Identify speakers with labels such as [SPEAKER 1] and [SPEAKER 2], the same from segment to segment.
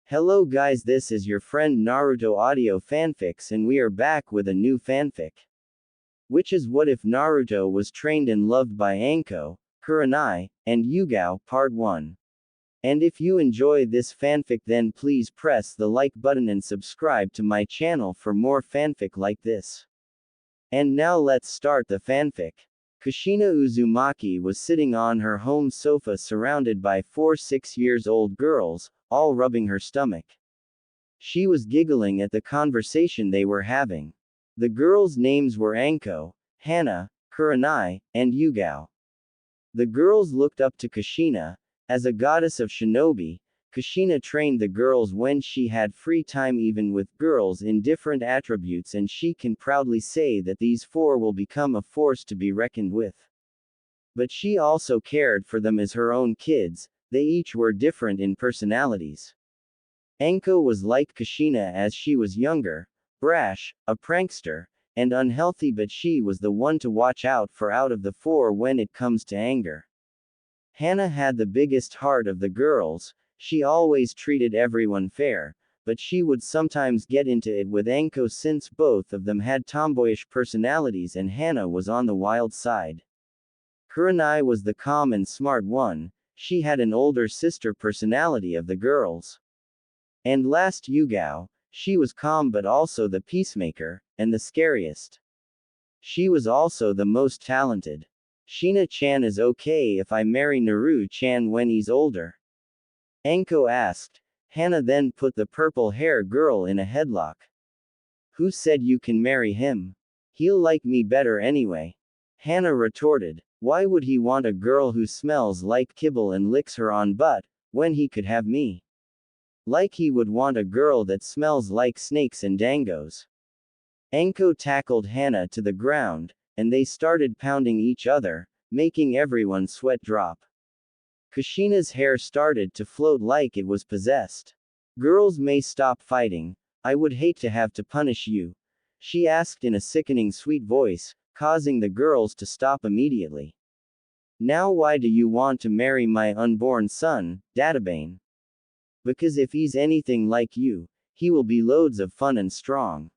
[SPEAKER 1] Hello guys, this is your friend Naruto Audio Fanfics and we are back with a new fanfic. Which is what if Naruto was trained and loved by Anko, Kurenai, and Yugao, part 1. And if you enjoy this fanfic then please press the like button and subscribe to my channel for more fanfic like this. And now let's start the fanfic. Kushina Uzumaki was sitting on her home sofa surrounded by 4 6-year-old girls, all rubbing her stomach. She was giggling at the conversation they were having. The girls' names were Anko, Hana, Kurenai, and Yugao. The girls looked up to Kushina. As a goddess of shinobi, Kushina trained the girls when she had free time, even with girls in different attributes, and she can proudly say that these 4 will become a force to be reckoned with. But she also cared for them as her own kids. They each were different in personalities. Anko was like Kushina as she was younger, brash, a prankster, and unhealthy, but she was the one to watch out for out of the 4 when it comes to anger. Hana had the biggest heart of the girls. She always treated everyone fair, but she would sometimes get into it with Anko since both of them had tomboyish personalities and Hana was on the wild side. Kurenai was the calm and smart one. She had an older sister personality of the girls. And last Yugao, she was calm but also the peacemaker, and the scariest. She was also the most talented. Shina-chan is okay if I marry Naru-chan when he's older? Anko asked. Hana then put the purple hair girl in a headlock. Who said you can marry him? He'll like me better anyway. Hana retorted. Why would he want a girl who smells like kibble and licks her on butt, when he could have me? Like he would want a girl that smells like snakes and dangos. Anko tackled Hana to the ground, and they started pounding each other, making everyone sweat drop. Kushina's hair started to float like it was possessed. Girls may stop fighting. I would hate to have to punish you, she asked in a sickening sweet voice, causing the girls to stop immediately. Now why do you want to marry my unborn son, Databane? Because if he's anything like you, he will be loads of fun and strong.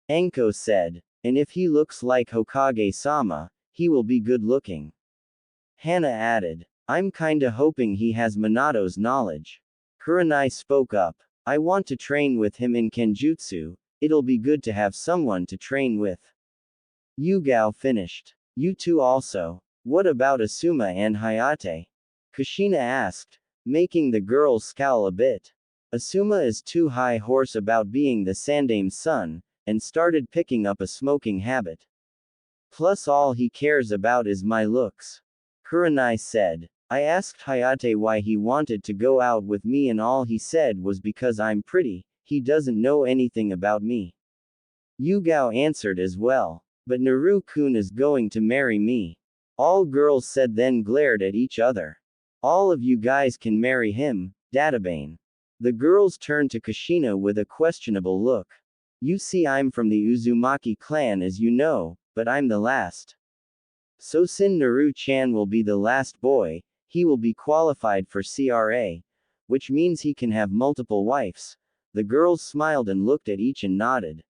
[SPEAKER 1] Anko said. And if he looks like Hokage-sama, he will be good looking. Hana added. I'm kinda hoping he has Minato's knowledge. Kurenai spoke up. I want to train with him in Kenjutsu. It'll be good to have someone to train with. Yugao finished. You two also. What about Asuma and Hayate? Kushina asked, making the girls scowl a bit. Asuma is too high horse about being the Sandame's son, and started picking up a smoking habit. Plus all he cares about is my looks. Kurenai said. I asked Hayate why he wanted to go out with me and all he said was because I'm pretty. He doesn't know anything about me. Yugao answered as well. But Naru-kun is going to marry me. All girls said then glared at each other. All of you guys can marry him, Databane. The girls turned to Kushina with a questionable look. You see, I'm from the Uzumaki clan as you know, but I'm the last. So since Naru-chan will be the last boy, he will be qualified for CRA, which means he can have multiple wives. The girls smiled and looked at each and nodded.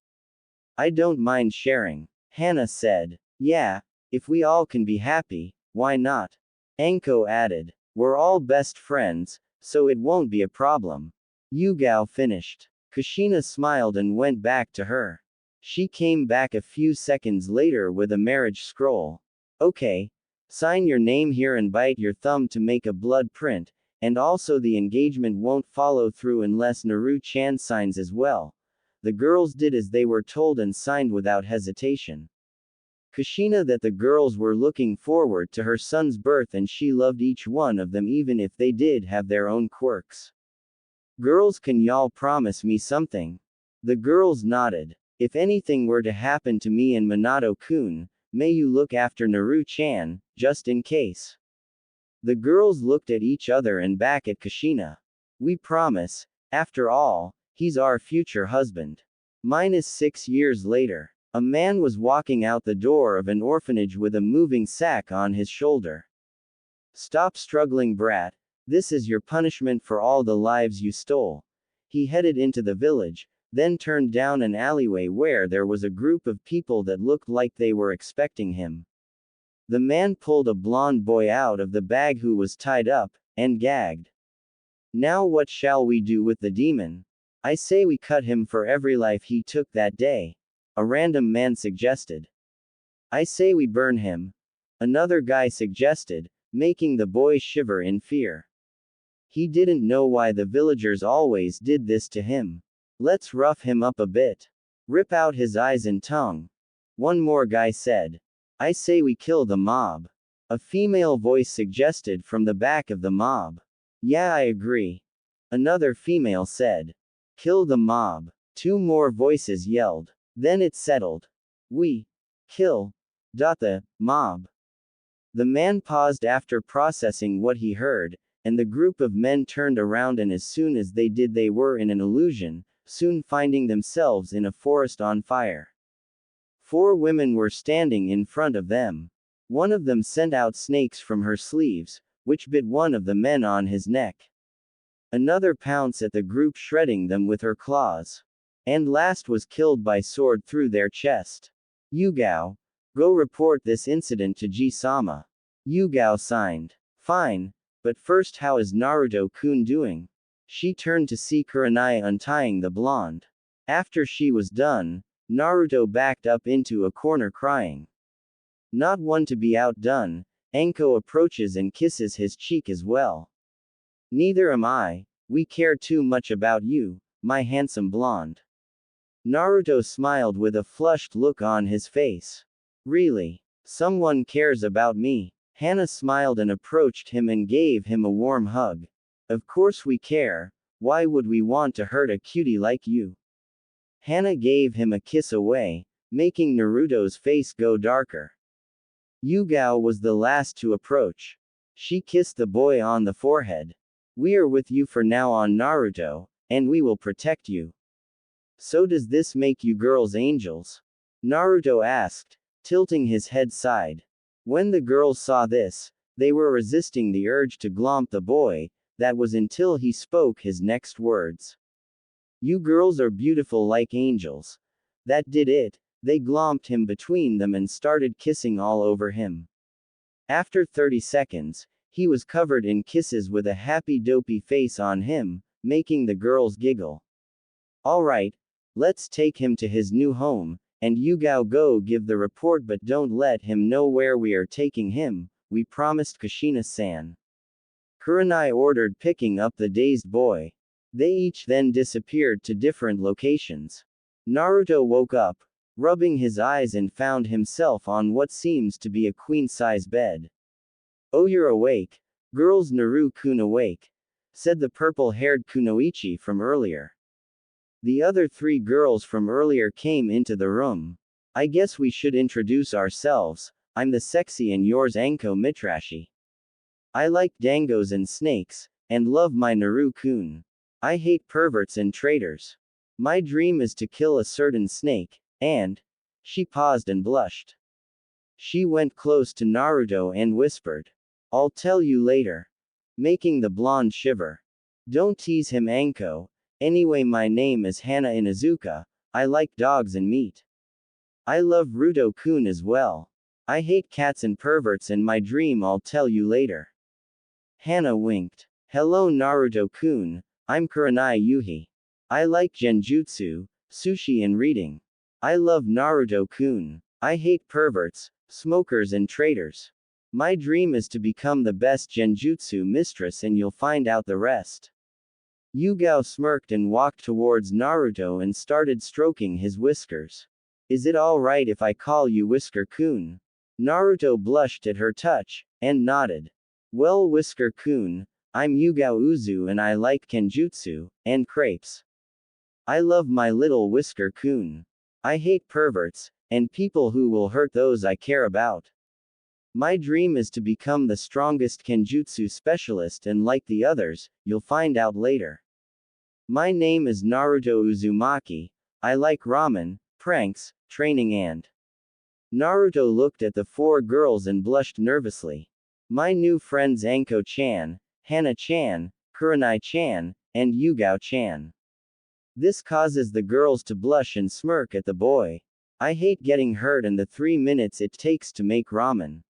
[SPEAKER 1] I don't mind sharing. Hana said. Yeah, if we all can be happy, why not? Anko added. We're all best friends, so it won't be a problem. Yugao finished. Kushina smiled and went back to her. She came back a few seconds later with a marriage scroll. Okay. Sign your name here and bite your thumb to make a blood print, and also the engagement won't follow through unless Naru-chan signs as well. The girls did as they were told and signed without hesitation. Kushina that the girls were looking forward to her son's birth and she loved each one of them even if they did have their own quirks. Girls, can y'all promise me something? The girls nodded. If anything were to happen to me and Minato-kun, may you look after Naru-chan, just in case. The girls looked at each other and back at Kushina. We promise. After all, he's our future husband. -6 years later. A man was walking out the door of an orphanage with a moving sack on his shoulder. Stop struggling, brat. This is your punishment for all the lives you stole. He headed into the village, then turned down an alleyway where there was a group of people that looked like they were expecting him. The man pulled a blond boy out of the bag who was tied up, and gagged. Now what shall we do with the demon? I say we cut him for every life he took that day. A random man suggested. I say we burn him. Another guy suggested, making the boy shiver in fear. He didn't know why the villagers always did this to him. Let's rough him up a bit. Rip out his eyes and tongue. One more guy said. I say we kill the mob. A female voice suggested from the back of the mob. Yeah, I agree. Another female said. Kill the mob. Two more voices yelled. Then it settled. We kill the mob. The man paused after processing what he heard, and the group of men turned around, and as soon as they did they were in an illusion, soon finding themselves in a forest on fire. 4 women were standing in front of them. One of them sent out snakes from her sleeves, which bit one of the men on his neck. Another pounced at the group, shredding them with her claws. And last was killed by sword through their chest. Yugao, go report this incident to Ji-sama. Yugao signed. Fine, but first, how is Naruto-kun doing? She turned to see Kurenai untying the blonde. After she was done, Naruto backed up into a corner crying. Not one to be outdone, Anko approaches and kisses his cheek as well. Neither am I, we care too much about you, my handsome blonde. Naruto smiled with a flushed look on his face. Really? Someone cares about me? Hana smiled and approached him and gave him a warm hug. Of course we care, why would we want to hurt a cutie like you? Hana gave him a kiss away, making Naruto's face go darker. Yugao was the last to approach. She kissed the boy on the forehead. We are with you for now on, Naruto, and we will protect you. So does this make you girls angels? Naruto asked, tilting his head side. When the girls saw this, they were resisting the urge to glomp the boy, that was until he spoke his next words. You girls are beautiful like angels. That did it. They glomped him between them and started kissing all over him. After 30 seconds, he was covered in kisses with a happy dopey face on him, making the girls giggle. Alright, let's take him to his new home, and Yugao go give the report, but don't let him know where we are taking him, we promised Kushina-san. Kurenai ordered, picking up the dazed boy. They each then disappeared to different locations. Naruto woke up, rubbing his eyes, and found himself on what seems to be a queen-size bed. Oh, you're awake. Girls, Naru-kun awake, said the purple-haired Kunoichi from earlier. The other 3 girls from earlier came into the room. I guess we should introduce ourselves. I'm the sexy and yours Anko Mitrashi. I like dangos and snakes, and love my Naru-kun. I hate perverts and traitors. My dream is to kill a certain snake, and... She paused and blushed. She went close to Naruto and whispered. I'll tell you later. Making the blonde shiver. Don't tease him, Anko. Anyway, my name is Hana Inuzuka. I like dogs and meat. I love Ruto-kun as well. I hate cats and perverts, and my dream I'll tell you later. Hana winked. Hello Naruto-kun, I'm Kurenai Yuhi. I like genjutsu, sushi and reading. I love Naruto-kun. I hate perverts, smokers and traitors. My dream is to become the best genjutsu mistress, and you'll find out the rest. Yugao smirked and walked towards Naruto and started stroking his whiskers. Is it alright if I call you Whisker-kun? Naruto blushed at her touch, and nodded. Well, Whisker-kun, I'm Yugao Uzu and I like kenjutsu, and crepes. I love my little Whisker-kun. I hate perverts, and people who will hurt those I care about. My dream is to become the strongest kenjutsu specialist, and like the others, you'll find out later. My name is Naruto Uzumaki. I like ramen, pranks, training and... Naruto looked at the 4 girls and blushed nervously. My new friends Anko-chan, Hana-chan, Kurenai-chan, and Yugao-chan. This causes the girls to blush and smirk at the boy. I hate getting hurt and the 3 minutes it takes to make ramen.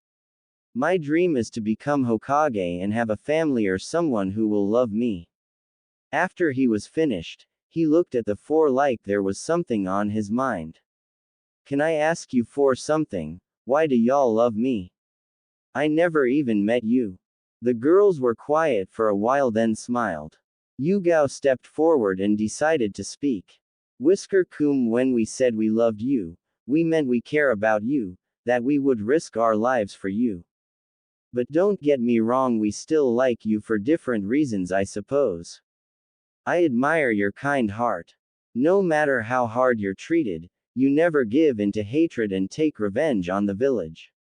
[SPEAKER 1] My dream is to become Hokage and have a family or someone who will love me. After he was finished, he looked at the four like there was something on his mind. Can I ask you for something? Why do y'all love me? I never even met you. The girls were quiet for a while then smiled. Yugao stepped forward and decided to speak. Whisker-kun, when we said we loved you, we meant we care about you, that we would risk our lives for you. But don't get me wrong, we still like you for different reasons, I suppose. I admire your kind heart. No matter how hard you're treated, you never give in to hatred and take revenge on the village.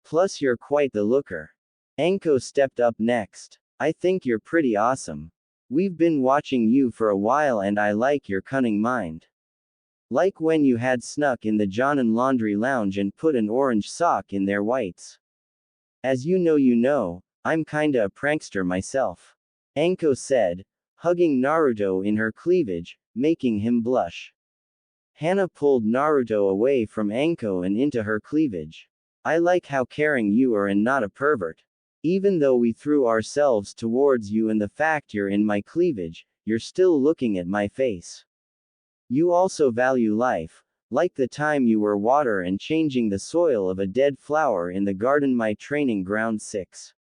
[SPEAKER 1] Plus you're quite the looker. Anko stepped up next. I think you're pretty awesome. We've been watching you for a while and I like your cunning mind. Like when you had snuck in the Jonin laundry lounge and put an orange sock in their whites. As you know, I'm kinda a prankster myself. Anko said, hugging Naruto in her cleavage, making him blush. Hana pulled Naruto away from Anko and into her cleavage. I like how caring you are and not a pervert. Even though we threw ourselves towards you and the fact you're in my cleavage, you're still looking at my face. You also value life, like the time you were water and changing the soil of a dead flower in the garden my training ground 6.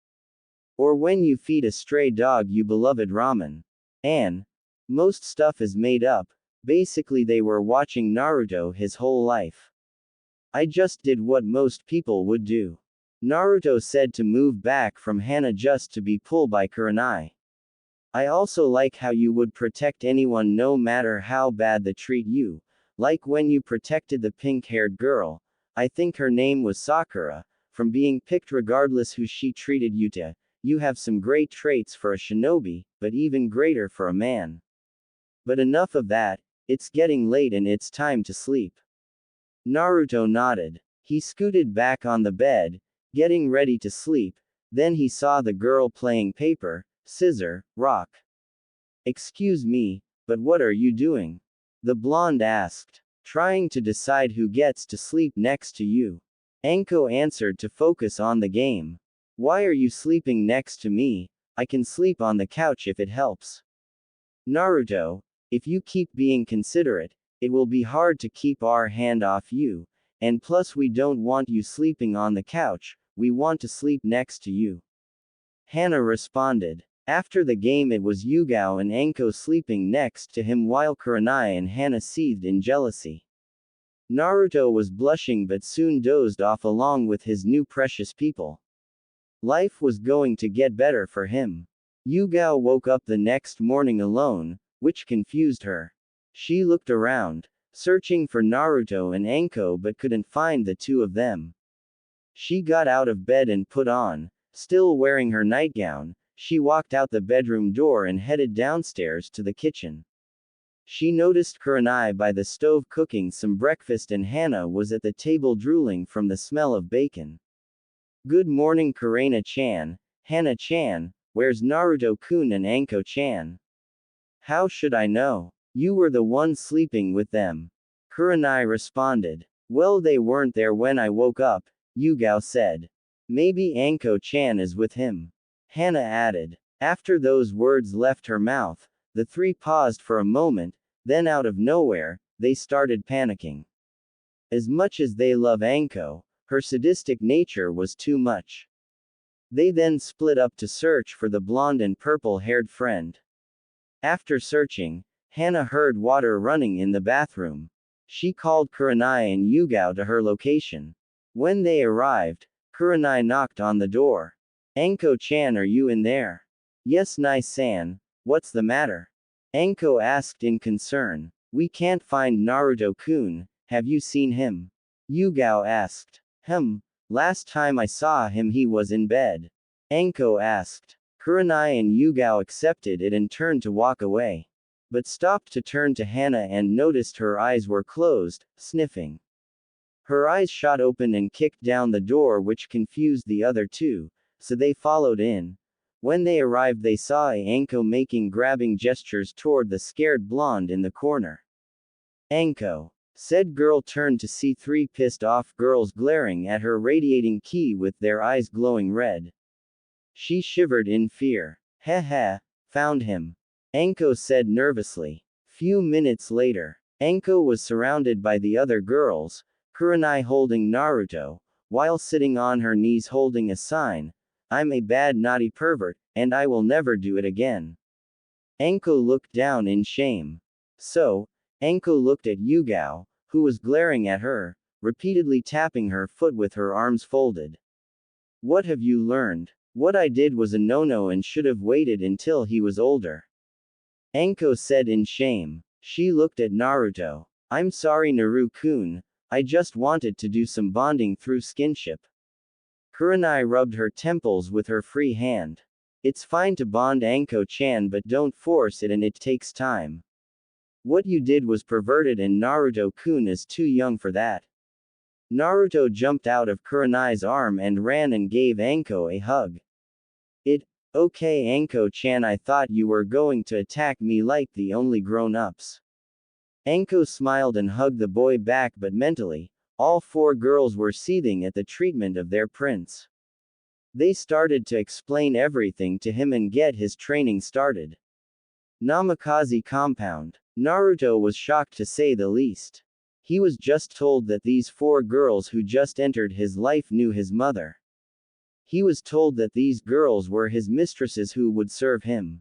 [SPEAKER 1] Or when you feed a stray dog you beloved ramen. And most stuff is made up, basically they were watching Naruto his whole life. I just did what most people would do. Naruto said to move back from Hana just to be pulled by Kurenai. I also like how you would protect anyone no matter how bad they treat you, like when you protected the pink-haired girl, I think her name was Sakura, from being picked regardless who she treated you to. You have some great traits for a shinobi, but even greater for a man. But enough of that, it's getting late and it's time to sleep. Naruto nodded. He scooted back on the bed, getting ready to sleep, then he saw the girl playing paper, scissor, rock. Excuse me, but what are you doing? The blonde asked. Trying to decide who gets to sleep next to you. Anko answered to focus on the game. Why are you sleeping next to me? I can sleep on the couch if it helps. Naruto, if you keep being considerate, it will be hard to keep our hand off you, and plus we don't want you sleeping on the couch, we want to sleep next to you. Hana responded. After the game it was Yugao and Anko sleeping next to him while Kurenai and Hana seethed in jealousy. Naruto was blushing but soon dozed off along with his new precious people. Life was going to get better for him. Yugao woke up the next morning alone, which confused her. She looked around, searching for Naruto and Anko but couldn't find the two of them. She got out of bed and put on, still wearing her nightgown, she walked out the bedroom door and headed downstairs to the kitchen. She noticed Kurenai by the stove cooking some breakfast and Hana was at the table drooling from the smell of bacon. Good morning Kurenai-chan, Hana-chan, where's Naruto-kun and Anko-chan? How should I know? You were the one sleeping with them. Kurenai responded. Well, they weren't there when I woke up, Yugao said. Maybe Anko-chan is with him. Hana added. After those words left her mouth, the three paused for a moment, then out of nowhere, they started panicking. As much as they love Anko, her sadistic nature was too much. They then split up to search for the blonde and purple-haired friend. After searching, Hana heard water running in the bathroom. She called Kurenai and Yugao to her location. When they arrived, Kurenai knocked on the door. Anko-chan, are you in there? Yes, Nai-san, what's the matter? Anko asked in concern. We can't find Naruto-kun, have you seen him? Yugao asked. Last time I saw him he was in bed. Anko asked. Kurenai and Yugao accepted it and turned to walk away. But stopped to turn to Hana and noticed her eyes were closed, sniffing. Her eyes shot open and kicked down the door which confused the other two, so they followed in. When they arrived, they saw Anko making grabbing gestures toward the scared blonde in the corner. Anko. Said girl turned to see three pissed off girls glaring at her, radiating ki with their eyes glowing red. She shivered in fear. Heh heh, found him. Anko said nervously. Few minutes later, Anko was surrounded by the other girls, Kurenai holding Naruto, while sitting on her knees holding a sign, I'm a bad naughty pervert, and I will never do it again. Anko looked down in shame. So, Anko looked at Yugao, who was glaring at her, repeatedly tapping her foot with her arms folded. What have you learned? What I did was a no-no and should have waited until he was older. Anko said in shame. She looked at Naruto. I'm sorry Naru-kun, I just wanted to do some bonding through skinship. Kurenai rubbed her temples with her free hand. It's fine to bond Anko-chan, but don't force it, and it takes time. What you did was perverted and Naruto-kun is too young for that. Naruto jumped out of Kurenai's arm and ran and gave Anko a hug. Okay Anko-chan, I thought you were going to attack me like the only grown-ups. Anko smiled and hugged the boy back, but mentally, all four girls were seething at the treatment of their prince. They started to explain everything to him and get his training started. Namikaze compound. Naruto was shocked to say the least. He was just told that these four girls who just entered his life knew his mother. He was told that these girls were his mistresses who would serve him.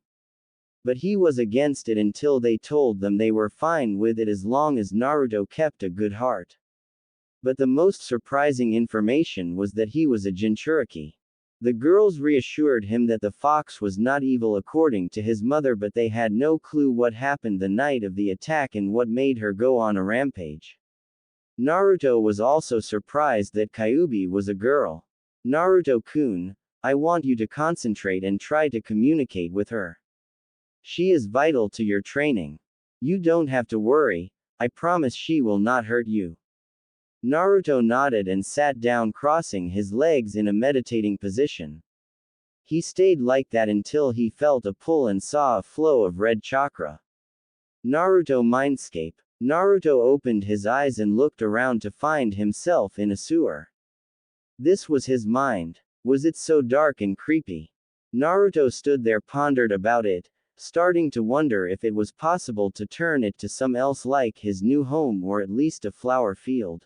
[SPEAKER 1] But he was against it until they told them they were fine with it as long as Naruto kept a good heart. But the most surprising information was that he was a Jinchuriki. The girls reassured him that the fox was not evil according to his mother, but they had no clue what happened the night of the attack and what made her go on a rampage. Naruto was also surprised that Kyuubi was a girl. Naruto-kun, I want you to concentrate and try to communicate with her. She is vital to your training. You don't have to worry, I promise she will not hurt you. Naruto nodded and sat down, crossing his legs in a meditating position. He stayed like that until he felt a pull and saw a flow of red chakra. Naruto mindscape. Naruto opened his eyes and looked around to find himself in a sewer. This was his mind. Was it so dark and creepy? Naruto stood there, pondered about it, starting to wonder if it was possible to turn it to some else like his new home or at least a flower field.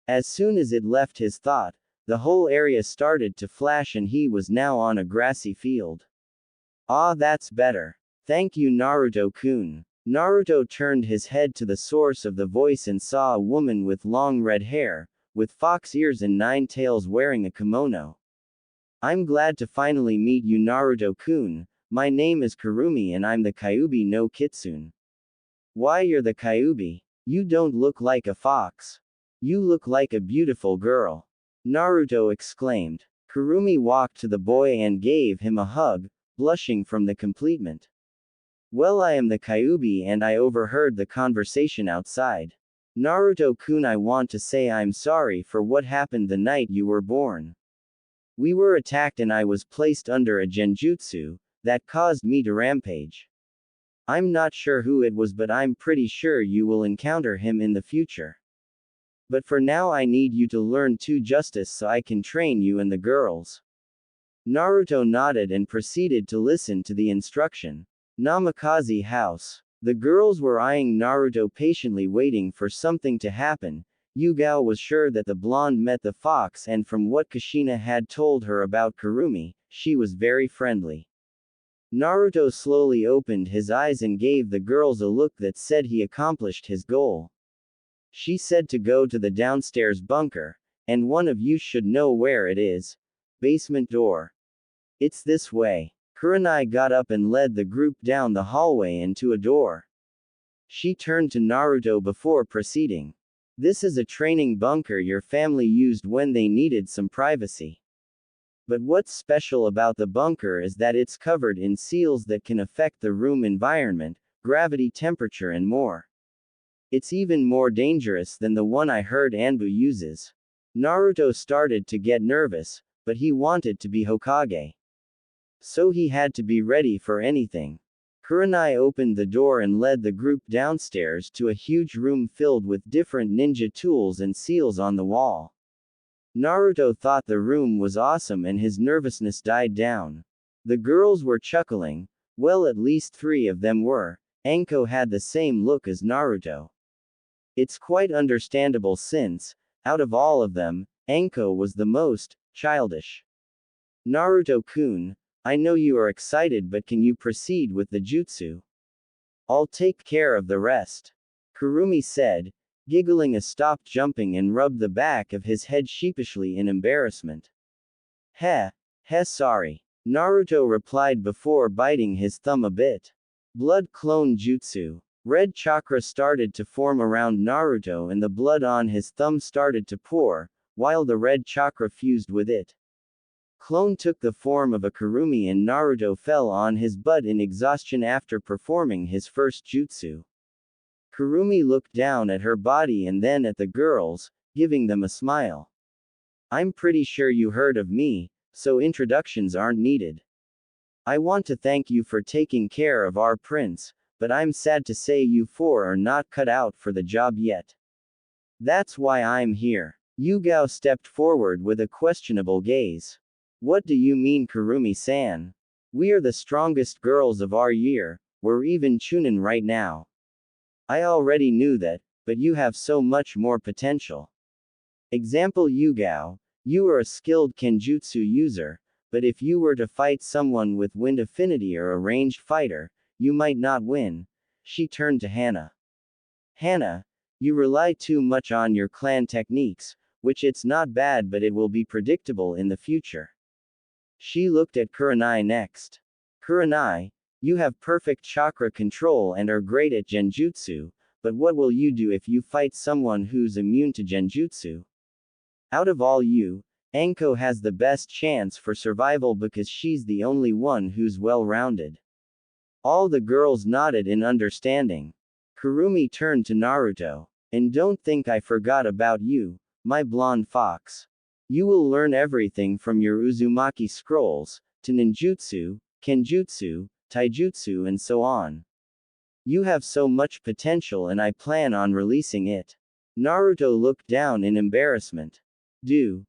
[SPEAKER 1] As soon as it left his thought, the whole area started to flash and he was now on a grassy field. Ah, that's better. Thank you Naruto-kun. Naruto turned his head to the source of the voice and saw a woman with long red hair, with fox ears and 9 tails, wearing a kimono. I'm glad to finally meet you Naruto-kun, my name is Kurumi and I'm the Kyuubi no Kitsune. Why, you're the Kyuubi? You don't look like a fox. You look like a beautiful girl. Naruto exclaimed. Kurumi walked to the boy and gave him a hug, blushing from the completement. Well, I am the Kyuubi and I overheard the conversation outside. Naruto-kun, I want to say I'm sorry for what happened the night you were born. We were attacked and I was placed under a genjutsu that caused me to rampage. I'm not sure who it was, but I'm pretty sure you will encounter him in the future. But for now I need you to learn true justice so I can train you and the girls. Naruto nodded and proceeded to listen to the instruction. Namikaze house. The girls were eyeing Naruto patiently, waiting for something to happen. Yugao was sure that the blonde met the fox, and from what Kushina had told her about Kurumi, she was very friendly. Naruto slowly opened his eyes and gave the girls a look that said he accomplished his goal. She said to go to the downstairs bunker, and one of you should know where it is. Basement door. It's this way. Kurenai got up and led the group down the hallway and to a door. She turned to Naruto before proceeding. This is a training bunker your family used when they needed some privacy. But what's special about the bunker is that it's covered in seals that can affect the room environment, gravity, temperature and more. It's even more dangerous than the one I heard Anbu uses. Naruto started to get nervous, but he wanted to be Hokage. So he had to be ready for anything. Kurenai opened the door and led the group downstairs to a huge room filled with different ninja tools and seals on the wall. Naruto thought the room was awesome and his nervousness died down. The girls were chuckling. Well, at least 3 of them were. Anko had the same look as Naruto. It's quite understandable since, out of all of them, Anko was the most childish. Naruto-kun, I know you are excited, but can you proceed with the jutsu? I'll take care of the rest. Kurumi said, giggling. Stopped jumping and rubbed the back of his head sheepishly in embarrassment. Heh, sorry. Naruto replied before biting his thumb a bit. Blood clone jutsu. Red chakra started to form around Naruto and the blood on his thumb started to pour, while the red chakra fused with it. Clone took the form of a Kurumi and Naruto fell on his butt in exhaustion after performing his first jutsu. Kurumi looked down at her body and then at the girls, giving them a smile. I'm pretty sure you heard of me, so introductions aren't needed. I want to thank you for taking care of our prince, but I'm sad to say you 4 are not cut out for the job yet. That's why I'm here. Yugao stepped forward with a questionable gaze. What do you mean, Kurumi-san? We are the strongest girls of our year, we're even Chunin right now. I already knew that, but you have so much more potential. Example Yugao, you are a skilled kenjutsu user, but if you were to fight someone with wind affinity or a ranged fighter, you might not win. She turned to Hana. Hana, you rely too much on your clan techniques, which it's not bad but it will be predictable in the future. She looked at Kurenai next. Kurenai, you have perfect chakra control and are great at genjutsu, but what will you do if you fight someone who's immune to genjutsu? Out of all you, Anko has the best chance for survival because she's the only one who's well-rounded. All the girls nodded in understanding. Kurumi turned to Naruto. And don't think I forgot about you, my blonde fox. You will learn everything from your Uzumaki scrolls, to ninjutsu, kenjutsu, taijutsu and so on. You have so much potential and I plan on releasing it. Naruto looked down in embarrassment. Do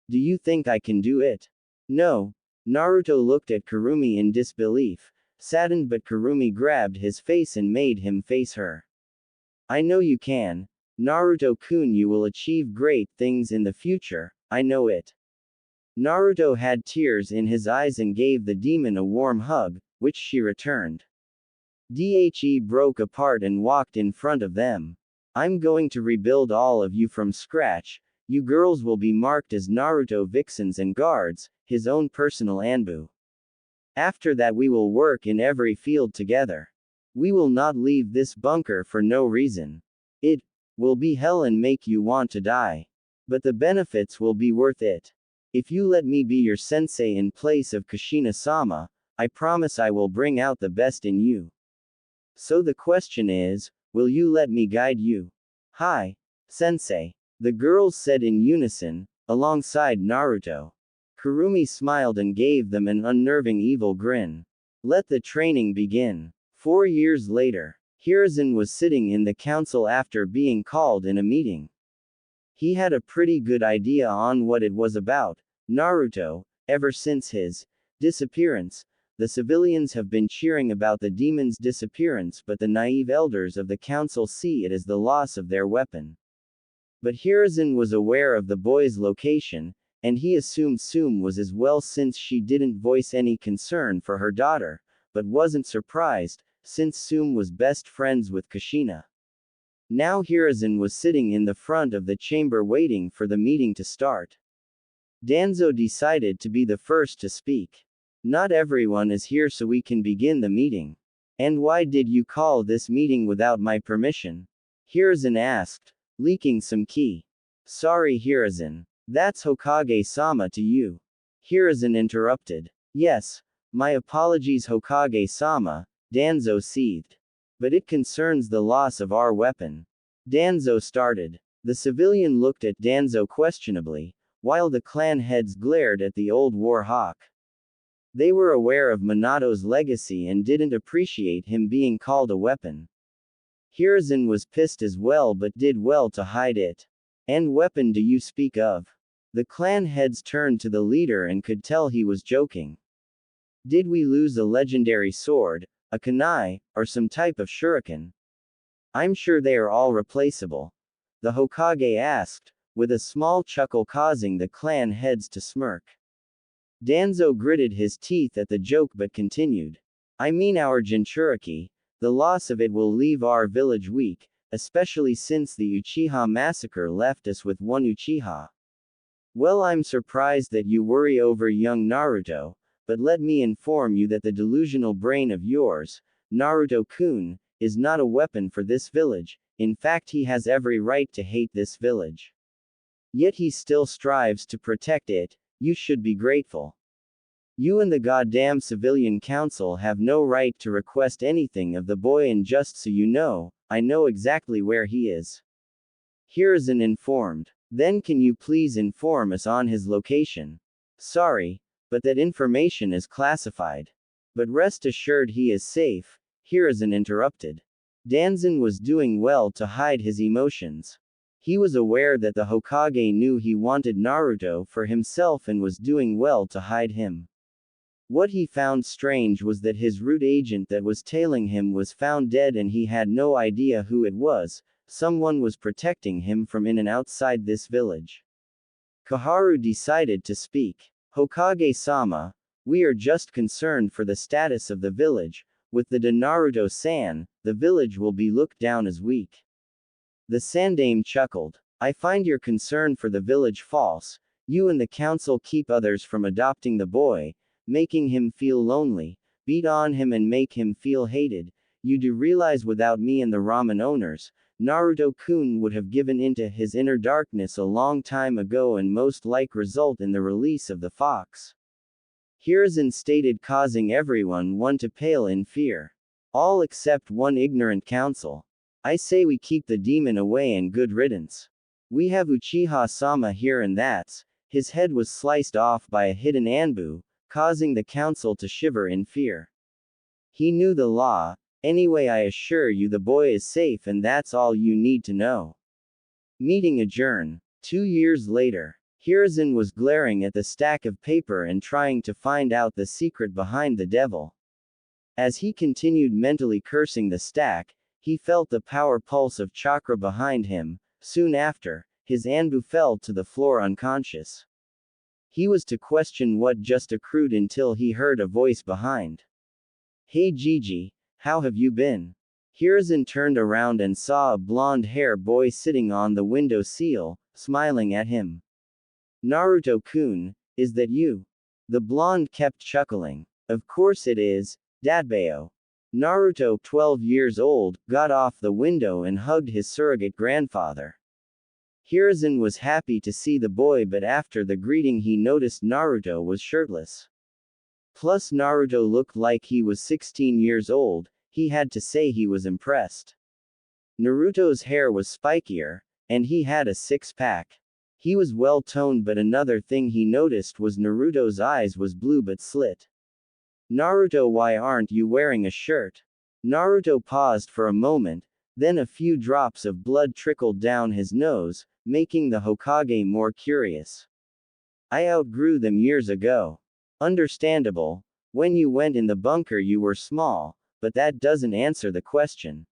[SPEAKER 1] you think I can do it? No. Naruto looked at Kurumi in disbelief, saddened, but Kurumi grabbed his face and made him face her. I know you can. Naruto-kun, you will achieve great things in the future, I know it. Naruto had tears in his eyes and gave the demon a warm hug, which she returned. Dhe broke apart and walked in front of them. I'm going to rebuild all of you from scratch. You girls will be marked as Naruto vixens and guards, his own personal Anbu. After that we will work in every field together. We will not leave this bunker for no reason. It will be hell and make you want to die. But the benefits will be worth it. If you let me be your sensei in place of Kushina-sama, I promise I will bring out the best in you. So the question is, will you let me guide you? Hi, sensei. The girls said in unison, alongside Naruto. Kurumi smiled and gave them an unnerving evil grin. Let the training begin. 4 years later, Hiruzen was sitting in the council after being called in a meeting. He had a pretty good idea on what it was about. Naruto, ever since his disappearance, the civilians have been cheering about the demon's disappearance, but the naive elders of the council see it as the loss of their weapon. But Hiruzen was aware of the boy's location, and he assumed Sume was as well since she didn't voice any concern for her daughter, but wasn't surprised, since Sume was best friends with Kushina. Now Hiruzen was sitting in the front of the chamber waiting for the meeting to start. Danzo decided to be the first to speak. Not everyone is here so we can begin the meeting. And why did you call this meeting without my permission? Hiruzen asked, leaking some ki. Sorry Hiruzen. That's Hokage-sama to you. Hiruzen interrupted. Yes, my apologies Hokage-sama, Danzo seethed. But it concerns the loss of our weapon. Danzo started. The civilian looked at Danzo questionably, while the clan heads glared at the old war hawk. They were aware of Minato's legacy and didn't appreciate him being called a weapon. Hiruzen was pissed as well but did well to hide it. And weapon do you speak of? The clan heads turned to the leader and could tell he was joking. Did we lose a legendary sword, a kunai, or some type of shuriken? I'm sure they are all replaceable. The Hokage asked, with a small chuckle causing the clan heads to smirk. Danzo gritted his teeth at the joke but continued. I mean our Jinchuriki, the loss of it will leave our village weak, especially since the Uchiha massacre left us with one Uchiha. Well, I'm surprised that you worry over young Naruto, but let me inform you that the delusional brain of yours, Naruto-kun, is not a weapon for this village. In fact, he has every right to hate this village. Yet he still strives to protect it. You should be grateful. You and the goddamn civilian council have no right to request anything of the boy, and just so you know, I know exactly where he is. Hiruzen informed. Then can you please inform us on his location? Sorry, but that information is classified. But rest assured he is safe, Hiruzen interrupted. Danzan was doing well to hide his emotions. He was aware that the Hokage knew he wanted Naruto for himself and was doing well to hide him. What he found strange was that his root agent that was tailing him was found dead and he had no idea who it was. Someone was protecting him from in and outside this village. Koharu decided to speak. Hokage-sama, we are just concerned for the status of the village. With the Naruto-san, the village will be looked down as weak. The Sandame chuckled. I find your concern for the village false. You and the council keep others from adopting the boy, making him feel lonely, beat on him and make him feel hated. You do realize without me and the ramen owners, Naruto-kun would have given into his inner darkness a long time ago and most like result in the release of the fox. Hiruzen stated, causing everyone to pale in fear. All except one ignorant council. I say we keep the demon away and good riddance. We have Uchiha-sama here and that's, his head was sliced off by a hidden anbu, causing the council to shiver in fear. He knew the law. Anyway, I assure you the boy is safe and that's all you need to know. Meeting adjourned. 2 years later. Hiruzen was glaring at the stack of paper and trying to find out the secret behind the devil. As he continued mentally cursing the stack, he felt the power pulse of chakra behind him. Soon after, his anbu fell to the floor unconscious. He was to question what just accrued until he heard a voice behind. Hey Gigi, how have you been? Hiruzen turned around and saw a blonde-haired boy sitting on the window sill, smiling at him. Naruto-kun, is that you? The blonde kept chuckling. Of course it is, Datbeo. Naruto, 12 years old, got off the window and hugged his surrogate grandfather. Hiruzen was happy to see the boy, but after the greeting he noticed Naruto was shirtless. Plus Naruto looked like he was 16 years old, he had to say he was impressed. Naruto's hair was spikier, and he had a six-pack. He was well-toned, but another thing he noticed was Naruto's eyes was blue but slit. Naruto, why aren't you wearing a shirt? Naruto paused for a moment, then a few drops of blood trickled down his nose, making the Hokage more curious. I outgrew them years ago. Understandable. When you went in the bunker you were small, but that doesn't answer the question.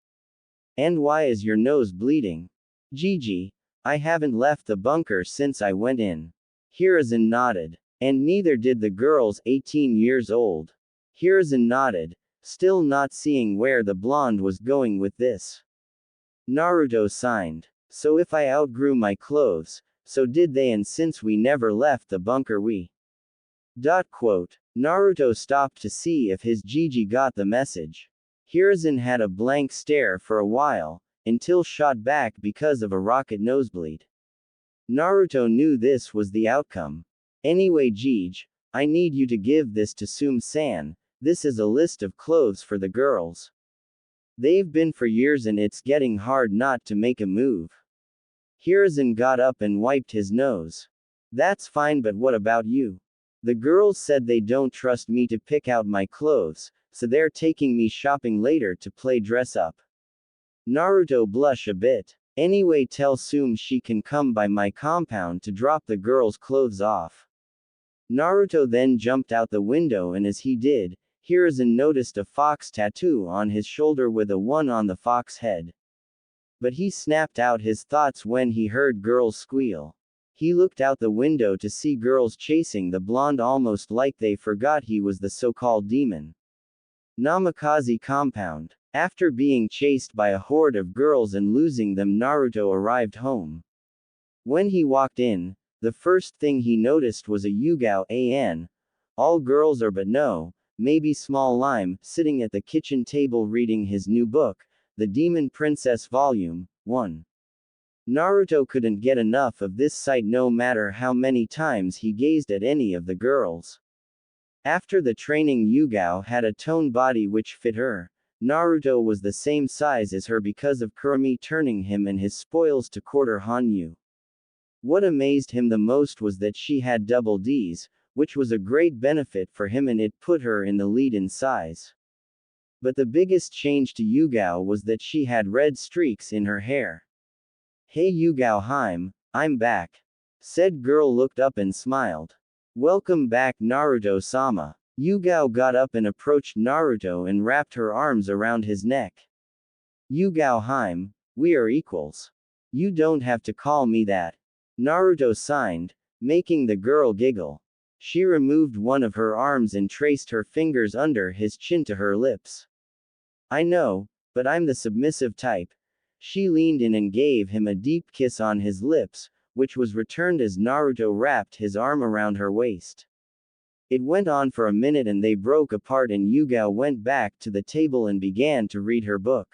[SPEAKER 1] And why is your nose bleeding? Gigi, I haven't left the bunker since I went in. Hiruzen nodded. And neither did the girls, 18 years old. Hiruzen nodded, still not seeing where the blonde was going with this. Naruto signed. So if I outgrew my clothes, so did they, and since we never left the bunker we. Naruto stopped to see if his Gigi got the message. Hiruzen had a blank stare for a while, until shot back because of a rocket nosebleed. Naruto knew this was the outcome. Anyway Gigi, I need you to give this to Sum-san, this is a list of clothes for the girls. They've been for years and it's getting hard not to make a move. Hiruzen got up and wiped his nose. That's fine, but what about you? The girls said they don't trust me to pick out my clothes, so they're taking me shopping later to play dress up. Naruto blush a bit. Anyway, tell Sume she can come by my compound to drop the girls' clothes off. Naruto then jumped out the window, and as he did, Hiruzen noticed a fox tattoo on his shoulder with a 1 on the fox head. But he snapped out his thoughts when he heard girls squeal. He looked out the window to see girls chasing the blonde almost like they forgot he was the so-called demon. Namikaze compound. After being chased by a horde of girls and losing them, Naruto arrived home. When he walked in, the first thing he noticed was a Yugao an, all girls are but no, maybe small lime, sitting at the kitchen table reading his new book, The Demon Princess Volume 1. Naruto couldn't get enough of this sight no matter how many times he gazed at any of the girls. After the training, Yugao had a toned body which fit her. Naruto was the same size as her because of Kurumi turning him and his spoils to quarter Hanyu. What amazed him the most was that she had double Ds, which was a great benefit for him and it put her in the lead in size. But the biggest change to Yugao was that she had red streaks in her hair. Hey Yugao Haim, I'm back. Said girl looked up and smiled. Welcome back Naruto-sama. Yugao got up and approached Naruto and wrapped her arms around his neck. Yugao Haim, we are equals. You don't have to call me that. Naruto signed, making the girl giggle. She removed one of her arms and traced her fingers under his chin to her lips. I know, but I'm the submissive type. She leaned in and gave him a deep kiss on his lips, which was returned as Naruto wrapped his arm around her waist. It went on for a minute and they broke apart and Yugao went back to the table and began to read her book.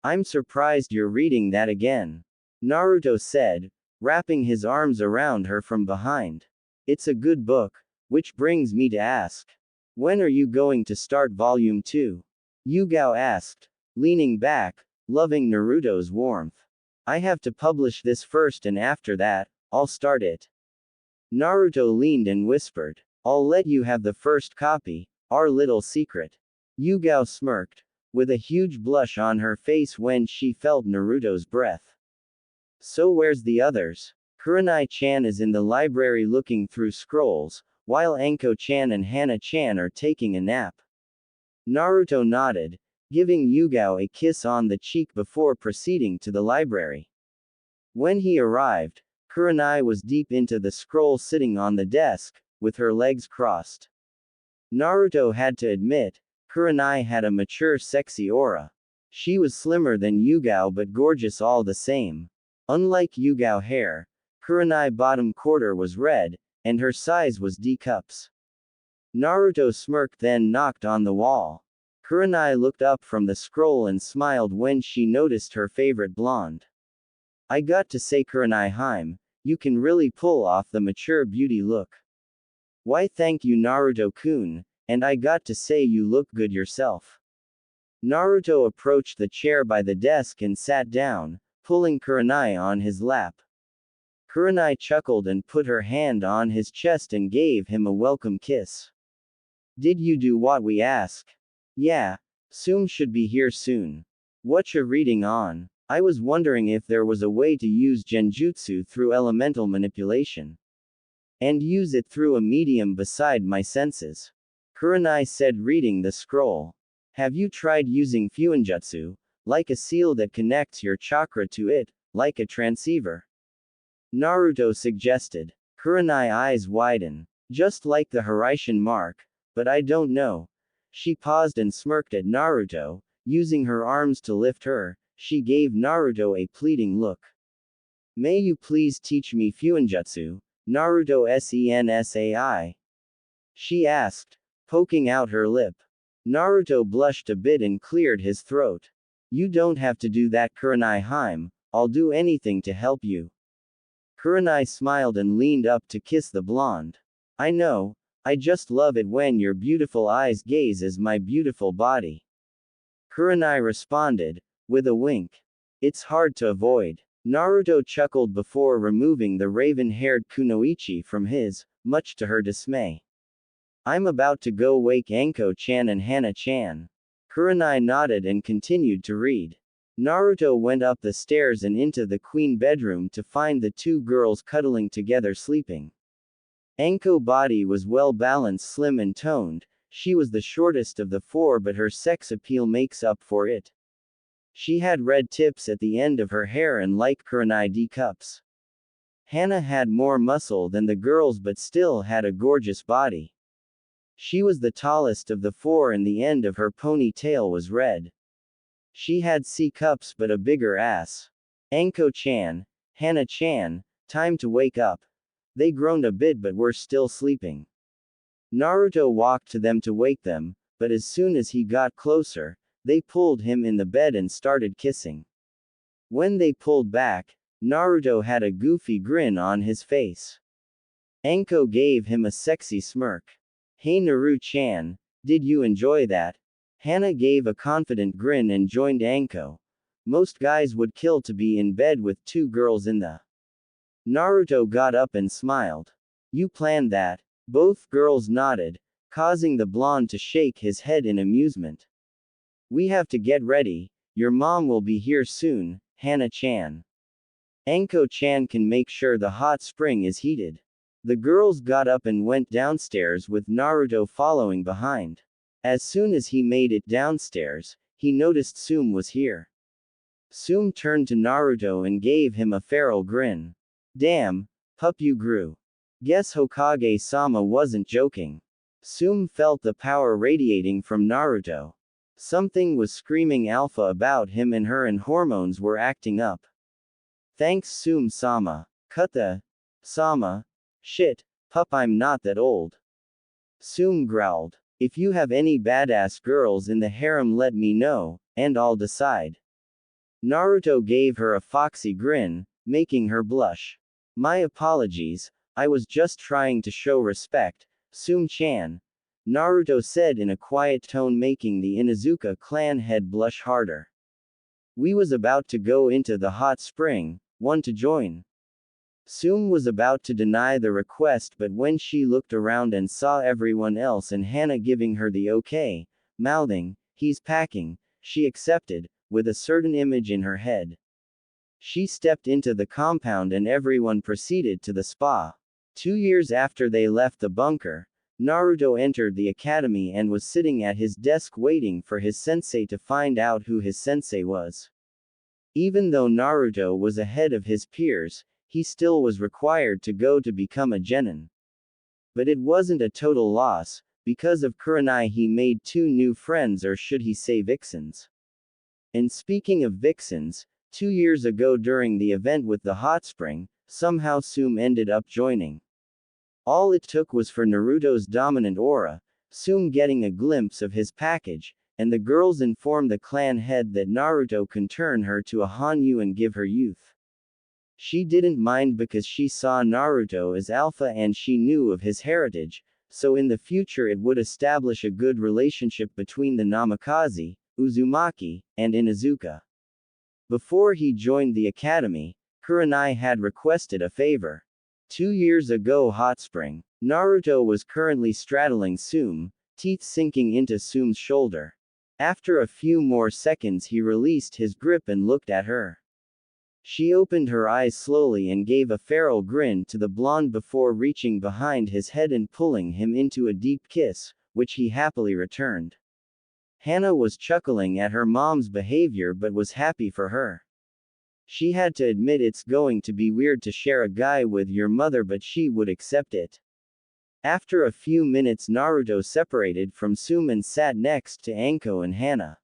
[SPEAKER 1] I'm surprised you're reading that again. Naruto said, wrapping his arms around her from behind. It's a good book, which brings me to ask. When are you going to start volume 2? Yugao asked, leaning back, loving Naruto's warmth. I have to publish this first and after that, I'll start it. Naruto leaned and whispered, I'll let you have the first copy, our little secret. Yugao smirked, with a huge blush on her face when she felt Naruto's breath. So where's the others? Kurenai-chan is in the library looking through scrolls, while Anko-chan and Hana-chan are taking a nap. Naruto nodded, giving Yugao a kiss on the cheek before proceeding to the library. When he arrived, Kurenai was deep into the scroll sitting on the desk, with her legs crossed. Naruto had to admit, Kurenai had a mature sexy aura. She was slimmer than Yugao but gorgeous all the same. Unlike Yugao hair, Kurenai bottom quarter was red, and her size was D cups. Naruto smirked then knocked on the wall. Kurenai looked up from the scroll and smiled when she noticed her favorite blonde. I got to say Kurenai Haim, you can really pull off the mature beauty look. Why thank you Naruto-kun, and I got to say you look good yourself. Naruto approached the chair by the desk and sat down, pulling Kurenai on his lap. Kurenai chuckled and put her hand on his chest and gave him a welcome kiss. Did you do what we ask? Yeah. Sume should be here soon. Whatcha reading on? I was wondering if there was a way to use genjutsu through elemental manipulation. And use it through a medium beside my senses. Kurenai said reading the scroll. Have you tried using fuinjutsu, like a seal that connects your chakra to it, like a transceiver? Naruto suggested. Kurenai eyes widen. Just like the Hiraishin mark, but I don't know. She paused and smirked at Naruto, using her arms to lift her. She gave Naruto a pleading look. May you please teach me fuinjutsu, Naruto Sensai? She asked, poking out her lip. Naruto blushed a bit and cleared his throat. You don't have to do that Kurenai Haim, I'll do anything to help you. Kurenai smiled and leaned up to kiss the blonde. I know, I just love it when your beautiful eyes gaze as my beautiful body. Kurenai responded, with a wink. It's hard to avoid. Naruto chuckled before removing the raven-haired kunoichi from his much to her dismay. I'm about to go wake Anko-chan and Hana-chan. Kurenai nodded and continued to read. Naruto went up the stairs and into the queen bedroom to find the two girls cuddling together sleeping. Anko's body was well balanced, slim and toned. She was the shortest of the four, but her sex appeal makes up for it. She had red tips at the end of her hair and like Kurenai D cups. Hana had more muscle than the girls but still had a gorgeous body. She was the tallest of the four and the end of her ponytail was red. She had C cups but a bigger ass. Anko-chan, Hana-chan, time to wake up. They groaned a bit but were still sleeping. Naruto walked to them to wake them, but as soon as he got closer, they pulled him in the bed and started kissing. When they pulled back, Naruto had a goofy grin on his face. Anko gave him a sexy smirk. Hey Naru-chan, did you enjoy that? Hana gave a confident grin and joined Anko. Most guys would kill to be in bed with two girls in the. Naruto got up and smiled. You planned that? Both girls nodded, causing the blonde to shake his head in amusement. We have to get ready, your mom will be here soon, Hana-chan. Anko-chan can make sure the hot spring is heated. The girls got up and went downstairs with Naruto following behind. As soon as he made it downstairs, he noticed Tsume was here. Tsume turned to Naruto and gave him a feral grin. Damn, pup you grew. Guess Hokage-sama wasn't joking. Tsume felt the power radiating from Naruto. Something was screaming alpha about him and her and hormones were acting up. Thanks Tsume-sama. Cut the. Sama. Shit, pup I'm not that old. Tsume growled. If you have any badass girls in the harem let me know, and I'll decide. Naruto gave her a foxy grin, making her blush. My apologies, I was just trying to show respect, Tsume-chan. Naruto said in a quiet tone making the Inuzuka clan head blush harder. We was about to go into the hot spring, want to join? Tsume was about to deny the request but when she looked around and saw everyone else and Hana giving her the okay, mouthing, he's packing, she accepted, with a certain image in her head. She stepped into the compound and everyone proceeded to the spa. 2 years after they left the bunker, Naruto entered the academy and was sitting at his desk waiting for his sensei to find out who his sensei was. Even though Naruto was ahead of his peers, he still was required to go to become a genin. But it wasn't a total loss, because of Kurenai he made 2 new friends or should he say vixens. And speaking of vixens, 2 years ago during the event with the hot spring, somehow Tsume ended up joining. All it took was for Naruto's dominant aura, Tsume getting a glimpse of his package, and the girls informed the clan head that Naruto can turn her to a Hanyu and give her youth. She didn't mind because she saw Naruto as alpha and she knew of his heritage, so in the future it would establish a good relationship between the Namikaze, Uzumaki, and Inuzuka. Before he joined the academy, Kurenai had requested a favor. 2 years ago hot spring, Naruto was currently straddling Tsume, teeth sinking into Tsume's shoulder. After a few more seconds he released his grip and looked at her. She opened her eyes slowly and gave a feral grin to the blonde before reaching behind his head and pulling him into a deep kiss, which he happily returned. Hana was chuckling at her mom's behavior but was happy for her. She had to admit it's going to be weird to share a guy with your mother but she would accept it. After a few minutes Naruto separated from Tsume and sat next to Anko and Hana.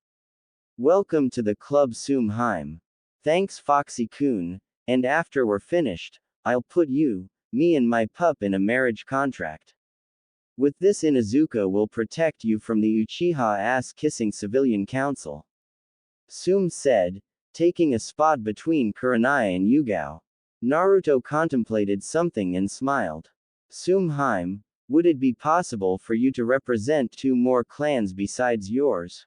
[SPEAKER 1] Welcome to the club Tsume. Thanks Foxy-kun, and after we're finished, I'll put you, me and my pup in a marriage contract. With this Inuzuka will protect you from the Uchiha ass-kissing civilian council. Tsume said, taking a spot between Kurenai and Yugao. Naruto contemplated something and smiled. Tsume, would it be possible for you to represent 2 more clans besides yours?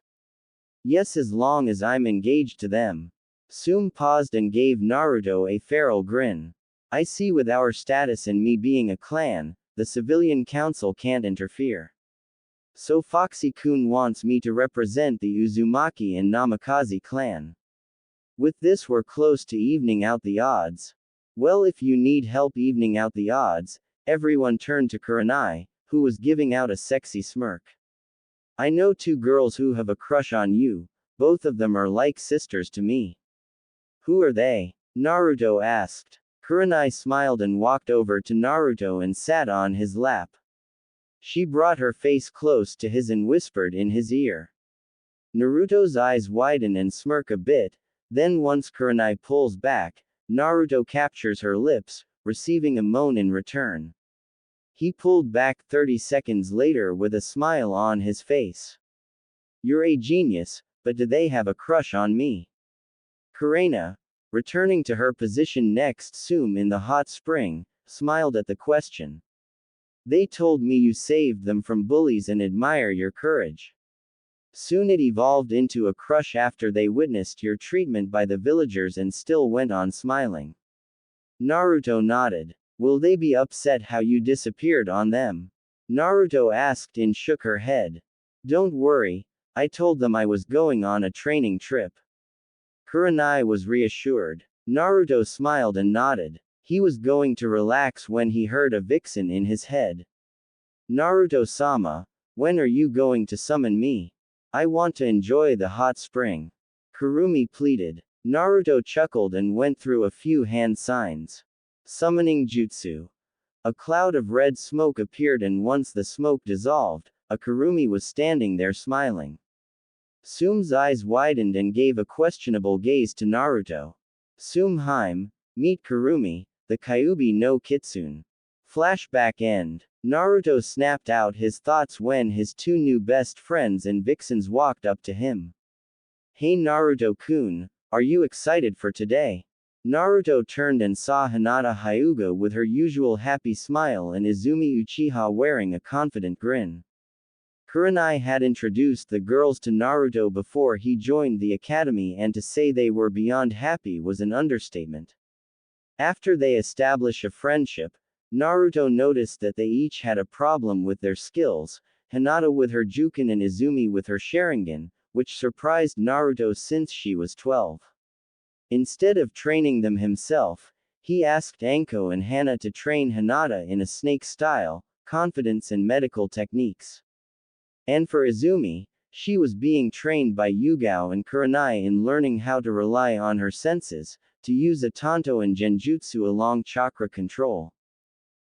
[SPEAKER 1] Yes, as long as I'm engaged to them. Tsume paused and gave Naruto a feral grin. I see with our status and me being a clan, the civilian council can't interfere. So Foxy-kun wants me to represent the Uzumaki and Namikaze clan. With this we're close to evening out the odds. Well, if you need help evening out the odds, everyone turned to Kurenai, who was giving out a sexy smirk. I know two girls who have a crush on you, both of them are like sisters to me. Who are they? Naruto asked. Kurenai smiled and walked over to Naruto and sat on his lap. She brought her face close to his and whispered in his ear. Naruto's eyes widen and smirk a bit, then once Kurenai pulls back, Naruto captures her lips, receiving a moan in return. He pulled back 30 seconds later with a smile on his face. You're a genius, but do they have a crush on me? Kurenai, returning to her position next Sum in the hot spring, smiled at the question. They told me you saved them from bullies and admire your courage. Soon it evolved into a crush after they witnessed your treatment by the villagers and still went on smiling. Naruto nodded. Will they be upset how you disappeared on them? Naruto asked and shook her head. Don't worry, I told them I was going on a training trip. Kurenai was reassured. Naruto smiled and nodded. He was going to relax when he heard a vixen in his head. Naruto-sama, when are you going to summon me? I want to enjoy the hot spring. Kurumi pleaded. Naruto chuckled and went through a few hand signs. Summoning jutsu. A cloud of red smoke appeared and once the smoke dissolved, a Kurumi was standing there smiling. Sum's eyes widened and gave a questionable gaze to Naruto. Sum-heim, meet Kurumi, the Kyuubi no Kitsune. Flashback end. Naruto snapped out his thoughts when his two new best friends and vixens walked up to him. Hey Naruto-kun, are you excited for today? Naruto turned and saw Hinata Hyuga with her usual happy smile and Izumi Uchiha wearing a confident grin. Kurenai had introduced the girls to Naruto before he joined the academy, and to say they were beyond happy was an understatement. After they establish a friendship, Naruto noticed that they each had a problem with their skills, Hinata with her Juken and Izumi with her Sharingan, which surprised Naruto since she was 12. Instead of training them himself, he asked Anko and Hana to train Hinata in a snake style, confidence and medical techniques. And for Izumi, she was being trained by Yugao and Kurenai in learning how to rely on her senses, to use a Tanto and Genjutsu along chakra control.